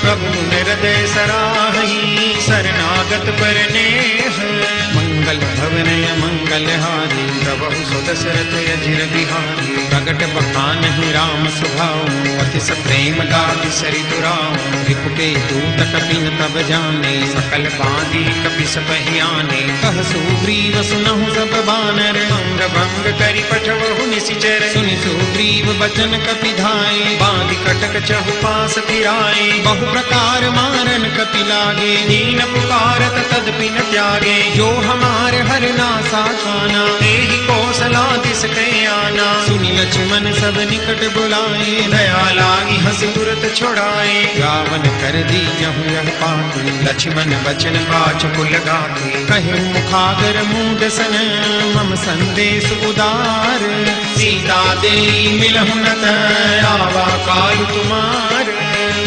Speaker 1: प्रभु हृदय सराही, शरणागत पर नेह।
Speaker 2: मंगल भवन मंगल हारी,
Speaker 1: प्रभु सुदशरथ अजिर बिहारी।
Speaker 2: प्रगट बखान ही राम सुभाऊ,
Speaker 1: अति सप्रेम लाग सरितुराऊ।
Speaker 2: रिपु के दूत कपिन तब जाने,
Speaker 1: सकल बांधी कपिस बहियाने।
Speaker 2: कह सुग्रीव सुनहु सब बानर,
Speaker 1: अंग भंग करि पठवहु निशिचर।
Speaker 2: सुनि सुग्रीव बचन कपि धाये,
Speaker 1: बांधि कटक चहु पास फिराए।
Speaker 2: बहु प्रकार मारन कपि लागे,
Speaker 1: दीन पुकारत तदपि न त्यागे।
Speaker 2: जो हमार हर नासा खाना,
Speaker 1: तेहि कौशला दिसके आना।
Speaker 2: सुनि लक्ष्मण सब निकट बुलाए,
Speaker 1: दया लागी हंस तुरत छुड़ाए।
Speaker 2: रावण कर दी जहु यह पाती,
Speaker 1: लक्ष्मण बचन बाच कुल गाती।
Speaker 2: कहे मुखागर मूड सन, मम संदेश उदार।
Speaker 1: सीता देई मिलहु न तै, आवा काल तुमार।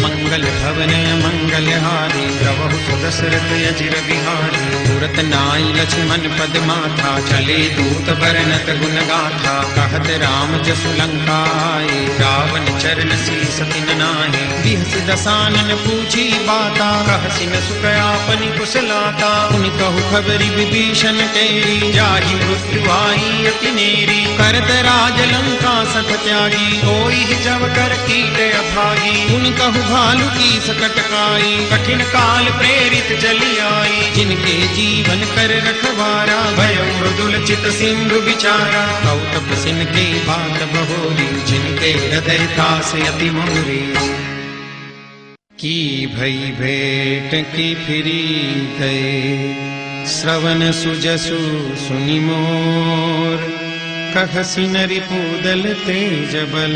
Speaker 2: मंगल भवन मंगल हारी,
Speaker 1: प्रभु सुदशरथ अजिर बिहारी।
Speaker 2: तुरत नाई लक्ष्मण पद माथा,
Speaker 1: चले दूत बरनत गुण गाथा।
Speaker 2: कहत राम जसु लंका आए,
Speaker 1: रावण चरण शीस तिन नाहि।
Speaker 2: बिहस दसानन पूछी बाता,
Speaker 1: कहसि न सुख आपनि कुशलाता।
Speaker 2: उन कहु खबरी विभीषण तेरी,
Speaker 1: जाहि मृत्यु आई अति नेरी।
Speaker 2: करत राज लंका सख त्यागी,
Speaker 1: होई जब कर कीट अभागी।
Speaker 2: उन कहु भालु की सकट आई,
Speaker 1: कठिन काल प्रेरित चली आई,
Speaker 2: जिनके जीवन कर रखवारा,
Speaker 1: भय मृदुल चित सिंधु विचारा,
Speaker 2: कौतप सिन के बात बहोरी,
Speaker 1: जिनके हृदय था से अति मोरी।
Speaker 2: की भई भेंट की फिरी गए, श्रवण सुजसु सुनि मोर, कहसि नरि पूदल तेज बल,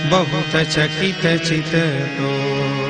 Speaker 2: बहुत चकित चित तोर।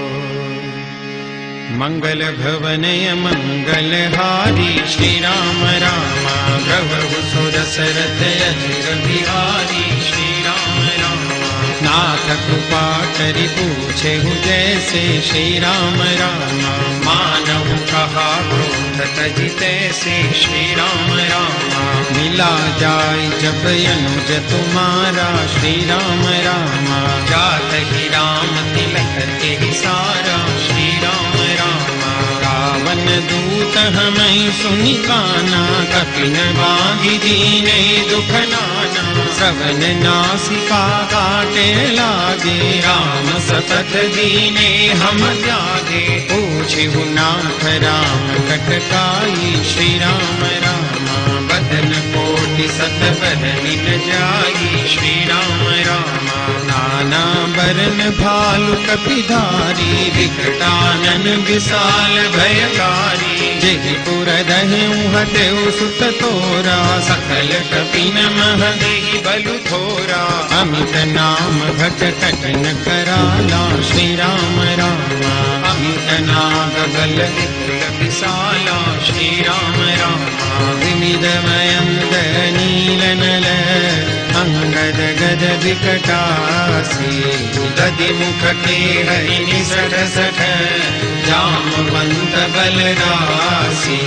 Speaker 2: मंगल भवनय मंगल हारी, श्री राम रामा प्रभु सुदशरथ अजिर बिहारी, श्री राम रामा। नाथ कृपा करि पूछे जैसे, श्री राम रामा
Speaker 1: मानव कहा क्रोध तजि तैसे, श्री राम रामा।
Speaker 2: मिला जाय जब अनुज तुम्हारा, श्री राम रामा
Speaker 1: जात ही राम तिलक के सारा, श्री राम रामा।
Speaker 2: रावण दूत हमें सुनि काना, कपिन बांधि दीने दुख नाना, श्रवण नासिका काटे लागे,
Speaker 1: राम सतत दीने हम त्यागे,
Speaker 2: पूछिहु नाथ राम कटकाई, श्री राम रामा
Speaker 1: बदन कोटि सत बदनि न जाई, श्री राम रामा।
Speaker 2: नाना बरन भालु कपिधारी,
Speaker 1: विकटानन विशाल भयकारी,
Speaker 2: जेहि पुर दहेउ हटेउ सुत तोरा,
Speaker 1: सकल कपिन मह देहि बलु थोरा,
Speaker 2: अमित नाम भट कठिन कराला, श्री राम रामा
Speaker 1: अमित नाग बल विपुल विशाला, श्री राम रामा।
Speaker 2: विविध मयंद नील नल, अंगद गद विकटासी,
Speaker 1: दधि मुख के हरि निसठ सठ, जामवंत बल रासी।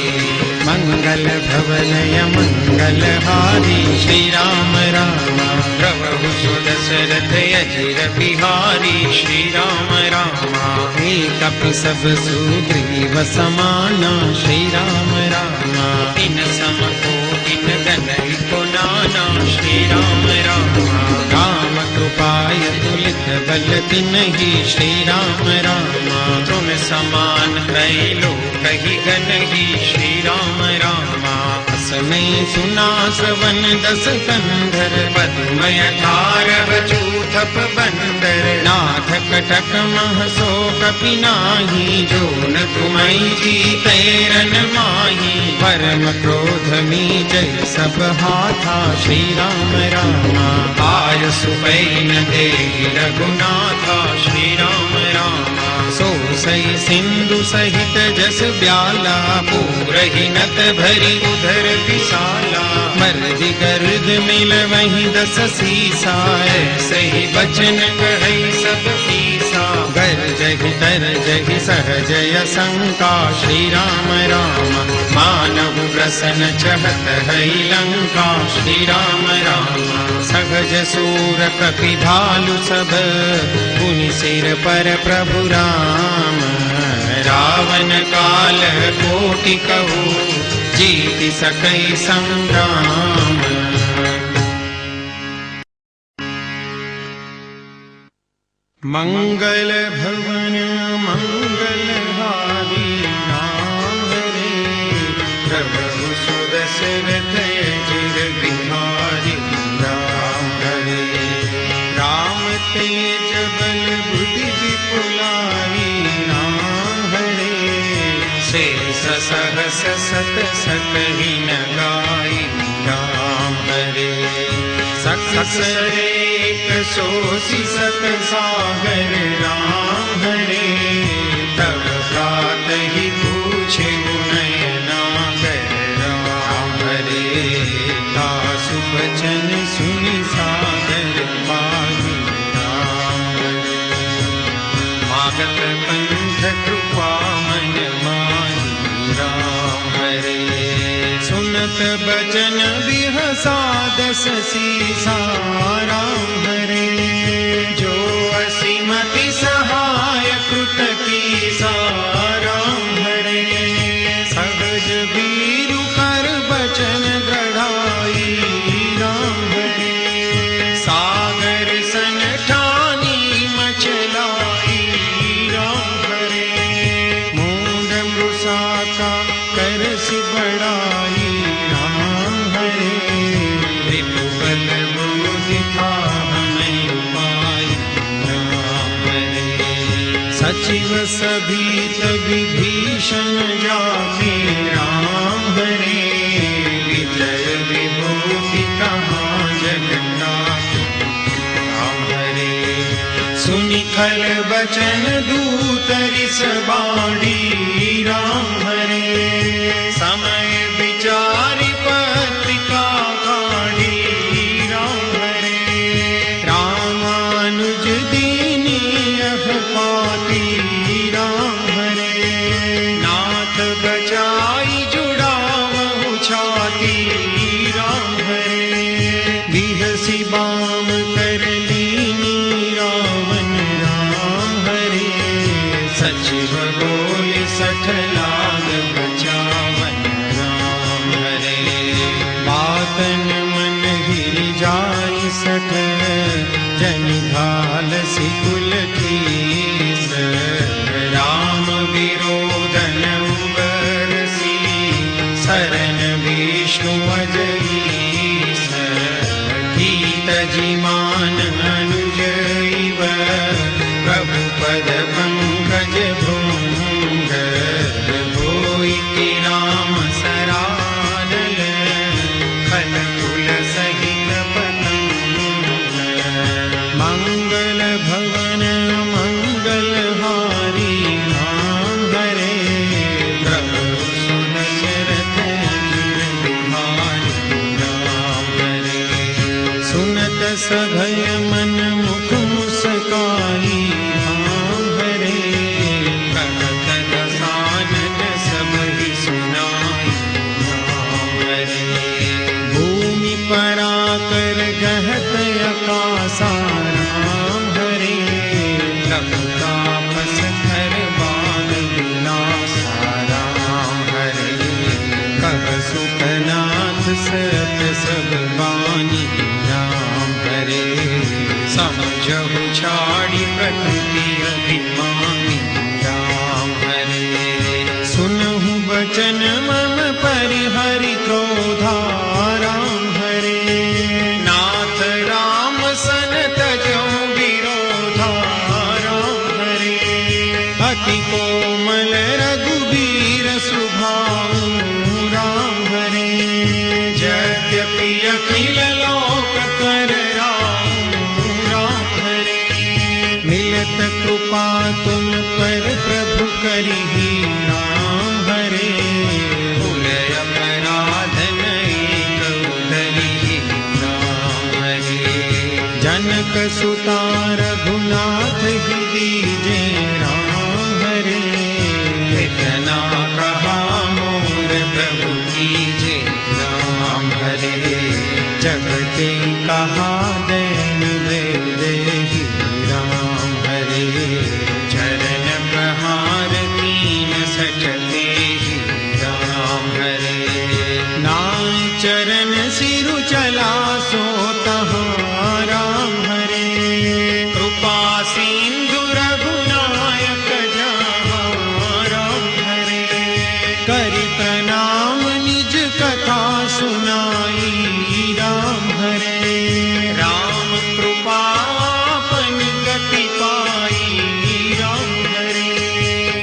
Speaker 2: मंगल भवनय मंगल हारी, श्री राम रामा
Speaker 1: प्रभु सुदशरथ अजिर बिहारी, श्री राम रामा।
Speaker 2: एक कपि सब सुग्रीव समाना, श्री राम रामा
Speaker 1: इन सम कोटिन गनहि को नाना, श्री राम रामा।
Speaker 2: राम कृपाय तुलित बल तिन्हि, श्री राम रामा
Speaker 1: तुम समान कई लोक ही गनहि, श्री राम रामा।
Speaker 2: असमय सुना श्रवण दस कंधर,
Speaker 1: पद्मय ठारव चूथप बंदर,
Speaker 2: नाथ कटक महसो कपि नाही,
Speaker 1: जो न तुम्हि जीते रन माही।
Speaker 2: परम क्रोध मी जय सब हाथा, श्री राम रामा
Speaker 1: आय सुपैन देहि रघुनाथा, श्री राम रामा।
Speaker 2: सो सई सिंधु सहित जस ब्याला,
Speaker 1: पूरहि नत भरी उधर विशाला,
Speaker 2: मर्दि गर्द मिल वही दस सीसा,
Speaker 1: सही बचन कहै सब कीसा।
Speaker 2: गर्जहि तरजहि सहजय शंका, श्री राम रामा
Speaker 1: मानव प्रसन चहत है लंका, श्री राम रामा।
Speaker 2: सहज सूर कपि भालु सब, पुनि सिर पर प्रभु राम,
Speaker 1: रावण काल कोटि कहू,
Speaker 2: जीति सकै संग्राम। मंगल भवन मंगल हारी, राम हरे
Speaker 1: प्रभु सुदशरथ अजिर बिहारी, राम हरे।
Speaker 2: राम तेज बल बुद्धि विपुलाई, राम हरे
Speaker 1: शेष सहस सत सकहि न गाई, राम हरे।
Speaker 2: सकसरेक सोसि सत सागर, राम हरे
Speaker 1: तब प्रातहि पूछे नयनागर, राम हरे।
Speaker 2: दासु बचन सुनि सागर पाहि, राम हरे
Speaker 1: मागत पंथ कृपा मन माही, राम हरे।
Speaker 2: सुनत बचन बिहसा दस सीसा, राम हरे
Speaker 1: जो असीमति सहाय कृत कीसा, राम हरे।
Speaker 2: सहज वीरु कर बचन दृढ़ाई, राम हरे
Speaker 1: सागर सन ठानी मचलाई, राम हरे।
Speaker 2: सचिव सभीत विभीषण जाके राम हरे विजय विभूति कहाँ जगन्नाथ राम हरे सुनि खल बचन दूत रिस बाड़ी राम हरे समय विचारि पत्रिका काढ़ी राम हरे रामानुज दीनी यह पाती राम हरे नाथ बचाई जुड़ावहु छाती राम हरे बिहसी बाम कर लीनी रावण राम हरे सचिव बोले सठ लाग बचावन राम हरे बातन मन हिर जाय सठ जनि घाल सिकुल कीस राम विरोधन उबरसी शरण विष्णु अजईस गीत जिमान अनुज इव प्रभु पद पंकज भृंग होई कि राम सरानल खल कुल सहित पतंग मंगल भवन मंगल हारी राम हरे प्रभु सुनसरथ गिर बिहारी राम हरे सुनत सभय मन मुख मुस्काई राम हरे कहत दसानन सब ही सुनाई राम हरे भूमि पराकर गहत अकाशा राम हरे लखतापस थर बाण विनाशा राम हरे कह सुखनाथ सत सब बानी राम हरे समझहु छाड़ी प्रकृति अभिमानी राम हरे सुनहु बचन मम परिहरि क्रोधा राम हरे नाथ राम सन तजहु विरोधा राम हरे अति कोमल रघुबीर सुभाऊ राम हरे यद्यपि अखिल लोक कर राम हरे मिलत कृपा तुम पर प्रभु करिहि राम हरे भूल अपराध नहीं उतरिहि राम हरे जनक सुता रघुनाथ ही दीजे राम हरे इतना कहा मोर प्रभु कीजे राम हरे जगते कहा दैन दे देहि राम हरे चरण प्रहार कीन सचते ही राम हरे नाय चरण सिरु चला सो तहाँ राम हरे कृपा सिंधु रघुनायक जहाँ राम हरे करि प्रणाम निज कथा सुनाई राम हरे राम कृपापन गति पाई राम हरे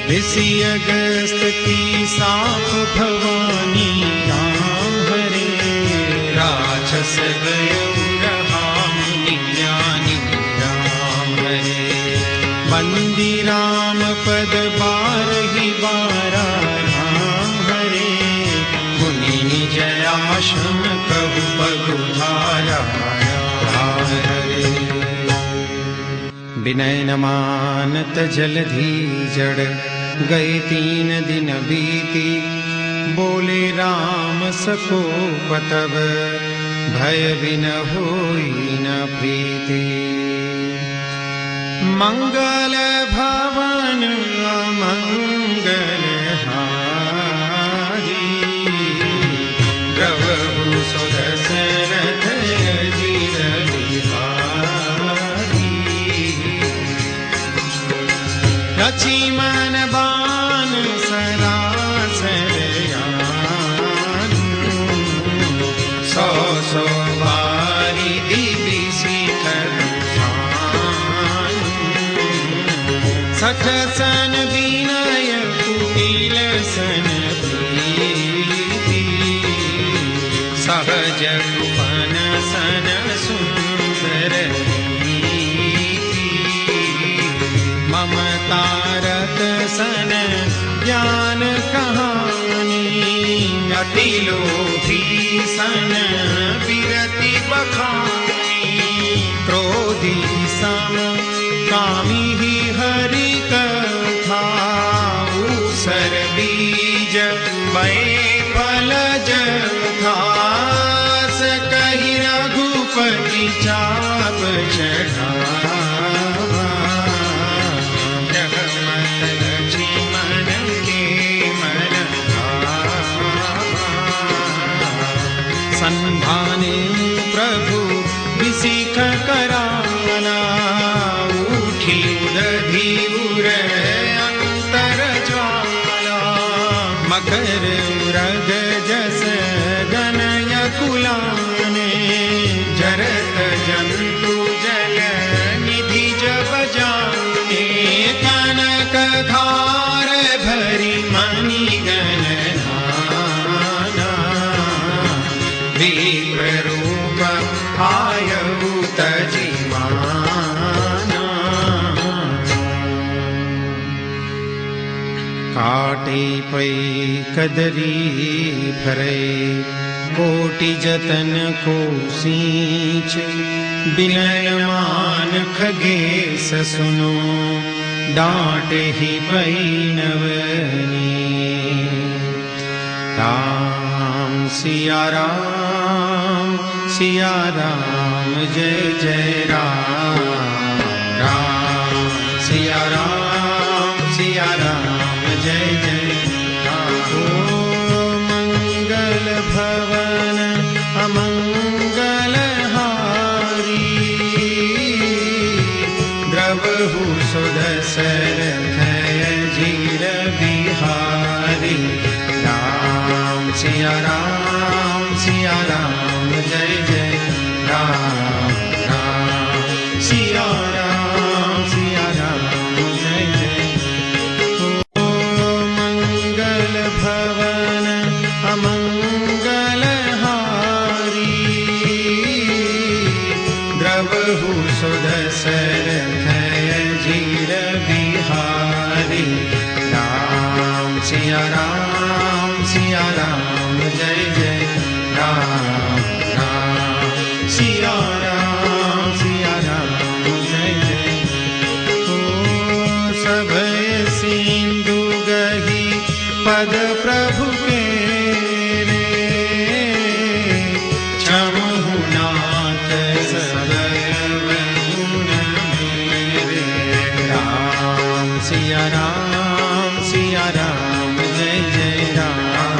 Speaker 2: ऋषि अगस्त की साख भवानी राम हरे राक्षस गयो रहा मुनि ज्ञानी राम हरे बंदी राम पद बारहि बारा राम हरे मुनि निज आश्रम कहु पगुधारा राम हरे विनय न मानत जलधि जड़ गए 3 दिन बीती बोले राम सको पतव भय बिन होई न प्रीति मंगल भवन अमंगल हारी प्रभु सुदशरथ अजिर बिहारी लक्ष्मण बाण सरासर सौ सौ बारी दिव्य शिखर सठ सन विनय कुटिल सन प्रीति सहज कृपन सन सुंदर नीति ममतारत सन ज्ञान कहानी अति लोभी सन विरति बखानी क्रोधी सम कामी ही हरि कथा ऊसर बीज बै फलज था कही रघुपति चाप चढ़ावा जगमत लक्ष्मण के मन भावा संधाने प्रभु विसिख कराना उठी उदधि उर अंतर ज्वाला मकर उरग जस गनय कुलाने जरत जंतु जल निधि जब जाने कनक धार भरी मणि गणना विप्र रूप आयु तजिमाना काटे पै कदरी भरे कोटि जतन को सींच विनयमान खगेश सुनो डांट ही पै नवनी राम सिया राम जय जय राम राम सिया राम जय जय राम ओ मंगल भवन अमंगल हारी द्रवहु सुदसर जीर बिहारी राम सिया राम जय जय राम राम सिया राम जय जय ओ मंगल भवन अमंगल हारी द्रवहु सुदसर जीर बिहारी राम सिया राम जय जय राम राम सिया राम जय जय ओ सभय सिंधु गही पद प्रभु के रे क्षमहु नाथ सदय गुण मेरे राम सिया राम जय जय राम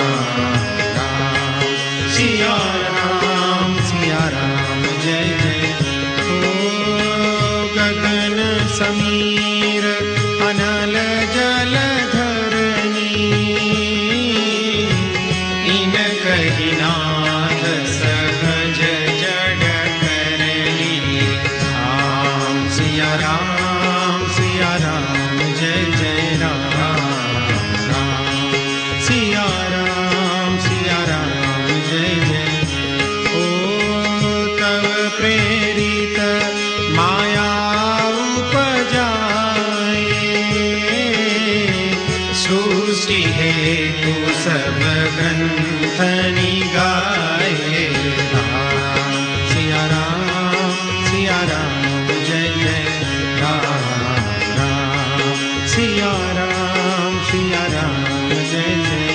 Speaker 2: राम सिया राम जय जय ओ गगन समीर अनल जल धरनी इन कही नाथ सहज जग करनी राम सिया राम जय जय राम राम सिया राम जय जय ओ तव प्रेरित माया उपजाए सृष्टि हेतु सब ग्रंथ निगाए राम सिया राम जय जय राम राम सिया राम जय जय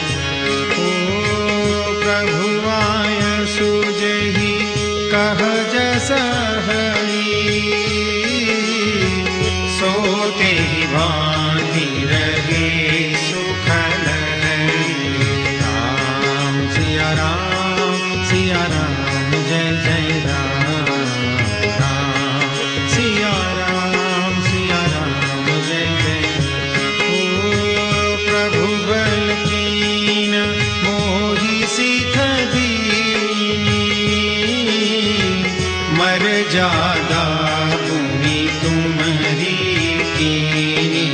Speaker 2: ओ प्रभु आय सुजहि कह जस सोते भांति रहे सुखल राम सिया राम जय जय राम राम सिया राम जय जय ओ प्रभु बल कीन मोहि सिख दीनी मर जादा भूमि तुम्हारी कीनी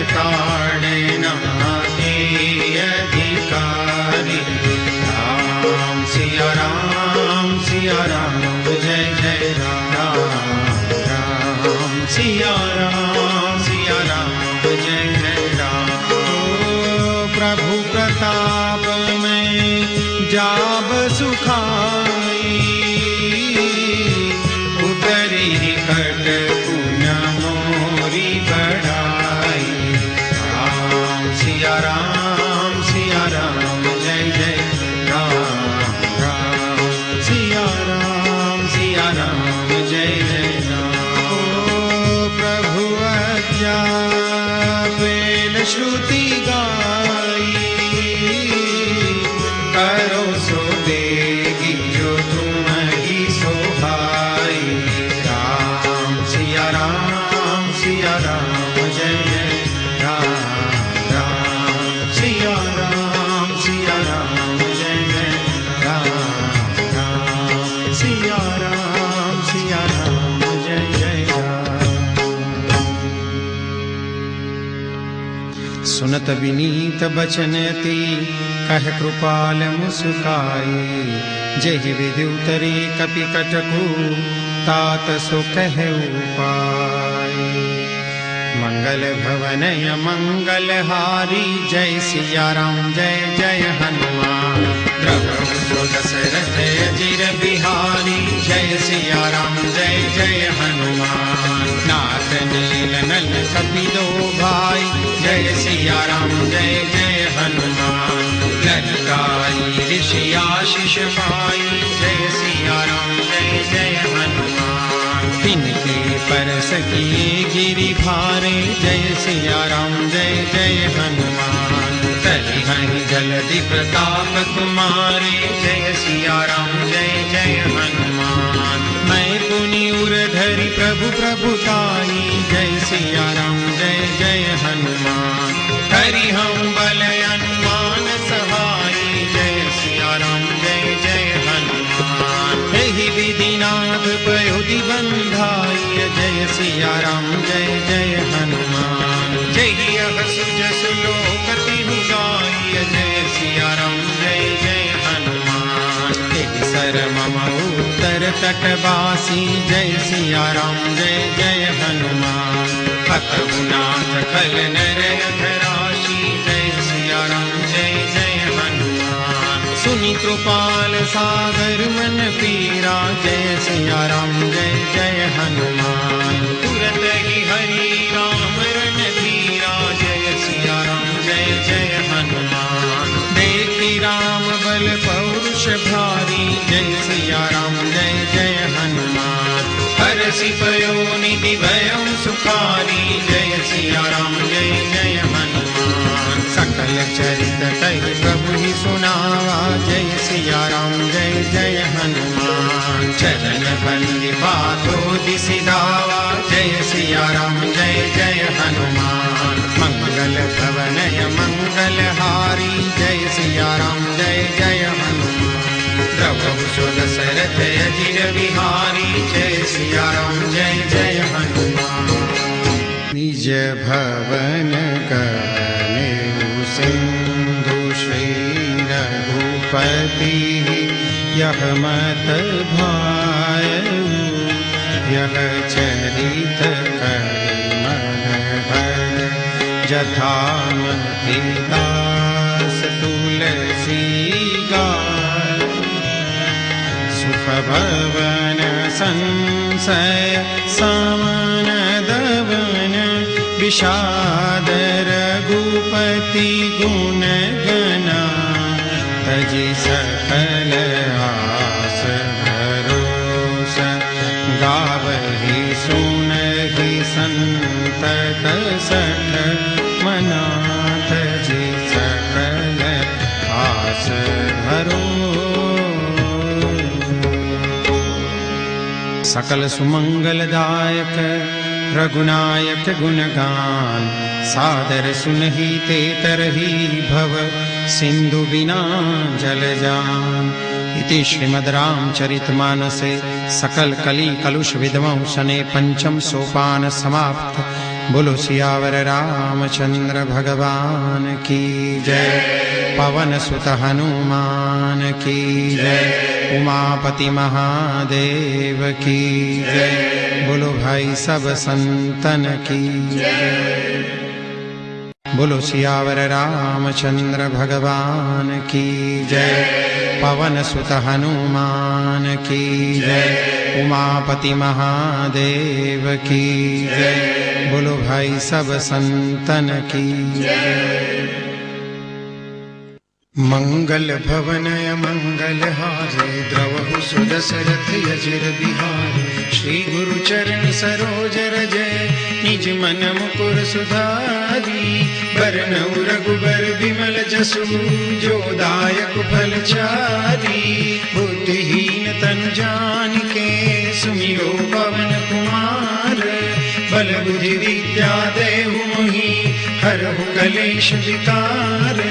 Speaker 2: ताड़ना के अधिकारी। राम सिया राम जय जय राम राम सिया राम जय जय राम। प्रभु प्रताप में जाब सुखाई, उतरी कट पुन मोरी बढ़ाई। राम सिया राम जय जय राम राम सिया राम जय जय राम। ओ प्रभु आज्ञा बेल श्रुति गाई, करो सो देगी जो तुम ही सो भाई। राम सिया राम जय जय राम राम सिया राम जय जय राम राम सिया राम जय जय राम। सुनत विनीत बचन अति, कह कृपाल मुस्काई। जहि विधि उतरे कपि कटकु, तात सो कह उपाय। मंगल भवनय मंगल हारी, जय सिया राम जय जय हनुमान। प्रभु सो दशरथ अजिर बिहारी, जय सिया राम जय जय हनुमान। नाथ नील नल कपि दो भाई, जय सिया राम जय जय हनुमान। ललिताई ऋषि आशीष पाई, जय सिया राम जय जय हनुमान। तिनके परस किए गिरि भारे, जय सिया राम जय जय हनुमान। तहि हहि जलधि प्रताप तुम्हारे, जय सिया राम जय जय हनुमान। मैं पुनि उर धरि प्रभु प्रभुताई, जय सिया राम जय जय हनुमान। हरि हम बल अनुमान सहाई, जय सिया राम जय जय हनुमान। एहि विधिनाथ पयोधि बंधाई, जय सिया राम जय जय हनुमान। जय सुज सुलोक तिहु गाई, जय सिया राम जय जय हनुमान। एहि सर मम उत्तर तटवासी, जय सिया राम जय जय हनुमान। अतुनाथ खल नर अधराशी, जय सिया राम जय जय हनुमान। सुनि कृपाल सागर मन पीरा, जय सिया राम जय जय हनुमान। तुरत ही हरि राम रन धीरा, जय सिया राम जय जय हनुमान। देखी राम बल पौरुष भारी, जय सिया राम जय जय हनुमान। हरषि पयो निधि भयउ सुखारी, जय सिया राम जय जय हनुमान। सकल चरित कहि प्रभु ही सुनावा, जय सिया राम जय जय हनुमान। चरण बंदी बातो दिसि धावा, जय सिया राम जय जय हनुमान। मंगल भवनय मंगल हारी, जय सिया राम जय जय हनुमान। प्रभु सो दशरथ अजिर बिहारी, जय सिया राम जय जय हनुमान। निज भवन कवनेउ सिंधु श्री रघुपति, यह मत भायउ यह चरित करिमन भर। जथा मति दास तुलसी गाय, सुख भवन संशय समन दवन। विषाद रघुपति गुण गना, तजि सकल आस भरोस। गावहि सुनहि संतत सठ मना, तजि सकल आस भरोस। सकल सुमंगलदायक रघुनायक गुणगान, सादर सुनहि ते तरहि भव सिंधु बिना जल जान। इति श्रीमद् रामचरितमानसे सकल कली कलुष विधवं सने पंचम सोपान समाप्त। बोलो सियावर रामचंद्र भगवान की जय। पवन सुत हनुमान की जय। उमापति महादेव की जय। बोलो भाई सब संतन की जय। बोलो सियावर रामचंद्र भगवान की जय। पवन सुत हनुमान की जय। उमापति महादेव की जय। बोलो भाई सब संतन की जय। मंगल भवनय मंगल हारे द्रवहु सुदशरथ यजिर बिहारे। श्री गुरु चरण सरोज रजय निज मन मुकुर सुधारी। बरनउँ रघुबर बिमल जसु जो दायक फल चारी। बुद्धिहीन तनु जानिके सुमिरो पवन कुमार। बल बुद्धि विद्या देहु मोहि हरहु कलेश विकार।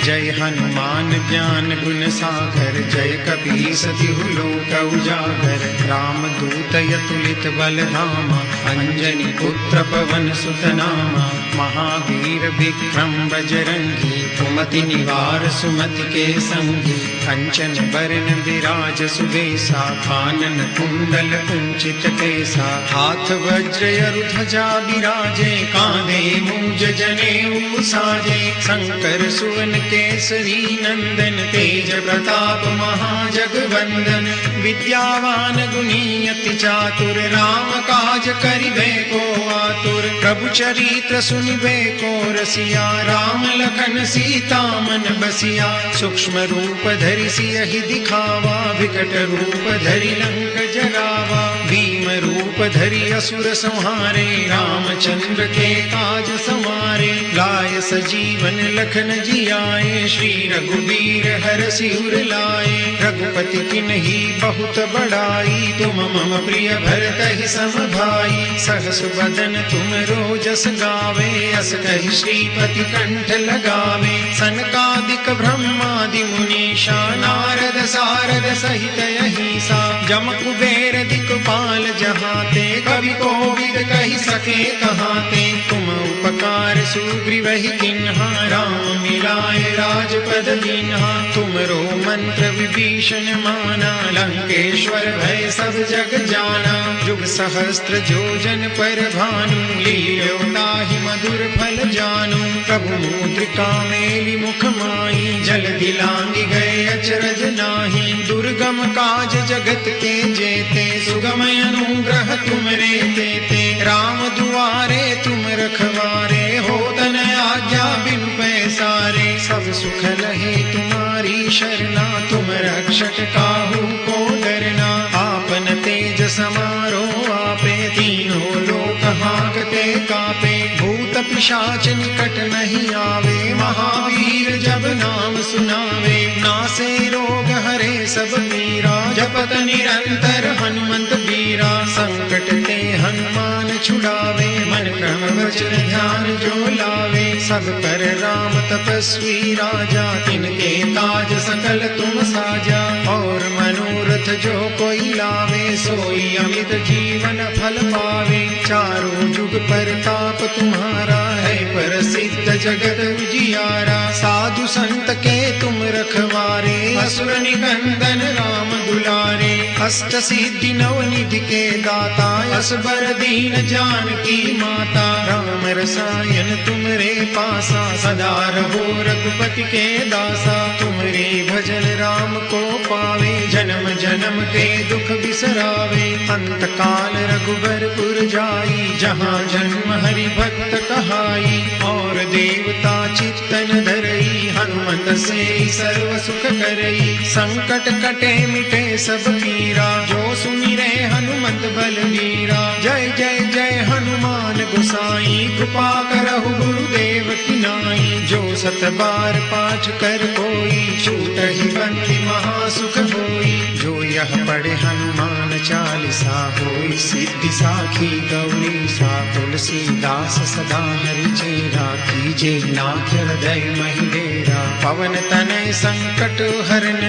Speaker 2: जय हनुमान ज्ञान गुण सागर। जय कपीस तिहु लोक उजागर। राम दूत अतुलित बल धामा। अंजनी पुत्र पवन सुत नामा। महावीर विक्रम बजरंगी कुमति निवार सुमति के संगी। कंचन बरन विराज सुबेसा कानन कुंडल कुंचित केसा। हाथ वज्र ध्वजा बिराजे कांधे मूंज जनेऊ साजे। शंकर सुवन केसरी नंदन तेज प्रताप महाजगवंदन। विद्यावान गुणी अति चातुर राम काज करिबे को आतुर। प्रभु चरित्र सुनिबे को रसिया राम लखन सीता मन बसिया। सूक्ष्म रूप धरि सियहि दिखावा विकट रूप धरि लंक जरावा। भीम रूप धरि असुर संहारे रामचंद्र के काज संवारे। लाय सजीवन लखन जियाए श्री रघुबीर हरषि उर लाए। रघुपति किन्ही बहुत बड़ाई तुम मम प्रिय भरतहि सम भाई। सहस बदन तुम रोजस गावे अस कहि श्रीपति कंठ लगावे। सनकादिक ब्रह्मादि मुनीषा नारद सारद सहित अहिसा। जम कुबेर दिक्पाल जहाते कवि कोविद कहि सके कहाते। तुम उपकार सुग्रीवहि किन्हा राम मिलाए राजपद दीन्हा। तुमरो मंत्र विभीषण माना लंकेश्वर भय सब जग जाना। जुग सहस्त्र जोजन पर भानु लील्यो ताहि मधुर फल जानु। प्रभु मुद्रिका मेलि मुख माहि जलधि लांघि गए अचरज नाही। दुर्गम काज जगत के जेते सुगम अनुग्रह तुमरे तेते। राम दुआरे तुम रखवारे होत न आज्ञा बिनु पैसारे। सब सुख लहे तुम्हारी शरणा तुम रक्षक काहू को डरना। आपन तेज समारो आपे तीनों लोक हांकते कापे। भूत पिशाच निकट नहीं आवे महावीर जब नाम सुनावे। नासे रोग हरे सब पीरा जपत निरंतर हनुमंत बीरा। संकट ते हनुमान छुड़ावे मन क्रम वचन ध्यान जो लावे। सब पर राम तपस्वी राजा तिनके काज सकल तुम साजा। और मनोरथ जो कोई लावे सोई अमित जीवन फल पावे। चारों जुग परताप तुम्हारा है प्रसिद्ध जगत उजियारा। साधु संत के तुम रखवारे असुर निकंदन राम दुलारे। अष्ट सिद्धि नव निधि के दाता असबर दीन जानकी माता। राम रसायन तुमरे पासा सदा रहो रघुपति के दासा। तुमरे भजन राम को पावे जन्म जन्म के दुख बिसरावे। अंत काल रघुबरपुर जाई जहाँ जन्म हरि भक्त कहाई। और देवता चित्तन धरई हनुमत से सर्व सुख करई। संकट कटे मिटे सब पीरा जो सुमिरे हनुमत बलवीरा। जय जय जय हनुमान गोसाई कृपा करहु गुरुदेव की नाई। जो सत बार पाठ कर कोई छूटहि बंदी महासुख होई। जो यह पढ़े हनुमान चालीसा होई सिद्धि साखी गौरी सा। तुलसीदास सदा हरि चेरा कीजे नाथ हृदय महि डेरा। पवन तनय संकट हरन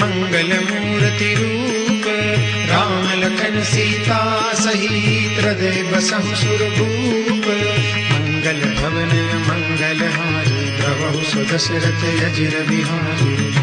Speaker 2: मंगल मूर्ति रूप राम लखन सीता सहित हृदय बसहु सुरभूप। मंगल भवन मंगल हारी प्रभु सुदशरथ अजिर बिहारी।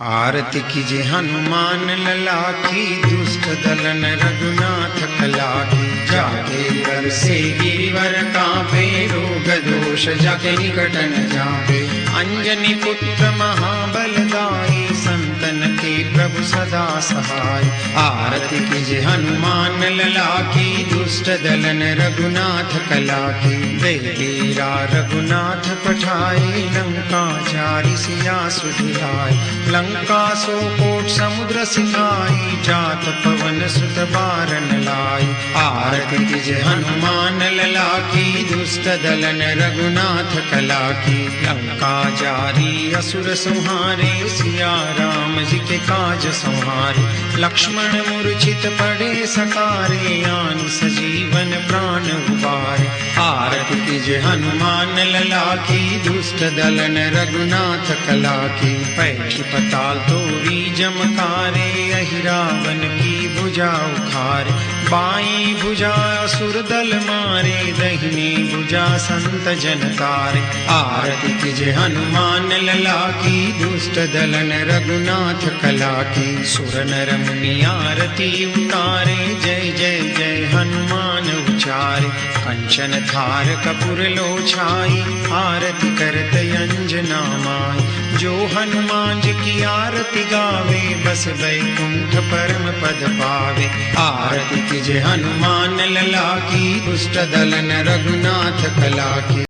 Speaker 2: आरती कीजे हनुमान लला की दुष्ट दलन रघुनाथ कला की। जाके कर से गिरिवर कांपे रोग दोष जाके निकट न जापे। अंजनी पुत्र महाबलदाई संतन के प्रभु सदा सहाय। आरती कीजे हनुमान लला की दुष्ट दलन रघुनाथ कला की। देवीरा रघुनाथ पठाई लंका चारि सिया सुधिराय। लंका सो कोट समुद्र सिखाई जात पवन सुत बारन लाई। आरती कीजे हनुमान लला की दुष्ट दलन रघुनाथ कला की। लंका जारी असुर संहारे सिया राम जी के काज संहारे। लक्ष्मण मूर्छित पड़े सकारे आन सजीवन प्राण उबारे। आरती कीजे हनुमान लला की दुष्ट दलन रघुनाथ कला की। पैठी पताल तोरी जमकारे अहि रावण की भुजा उखारे। बाई भुजा असुर दल मारे दहिनी भुजा संत जन तारे। आरती कीजे हनुमान लला की दुष्ट दलन रघुनाथ कला की। सुर नर मुनि आरती उतारे जय जय जय हनुमान उचारे। कंचन थार कपूर लो छाई आरती करत अंजना माई। जो हनुमान जी की आरती गावे बस वैकुंठ परम पद पावे। आरती कीजे हनुमान लला की दुष्ट दलन रघुनाथ कला की।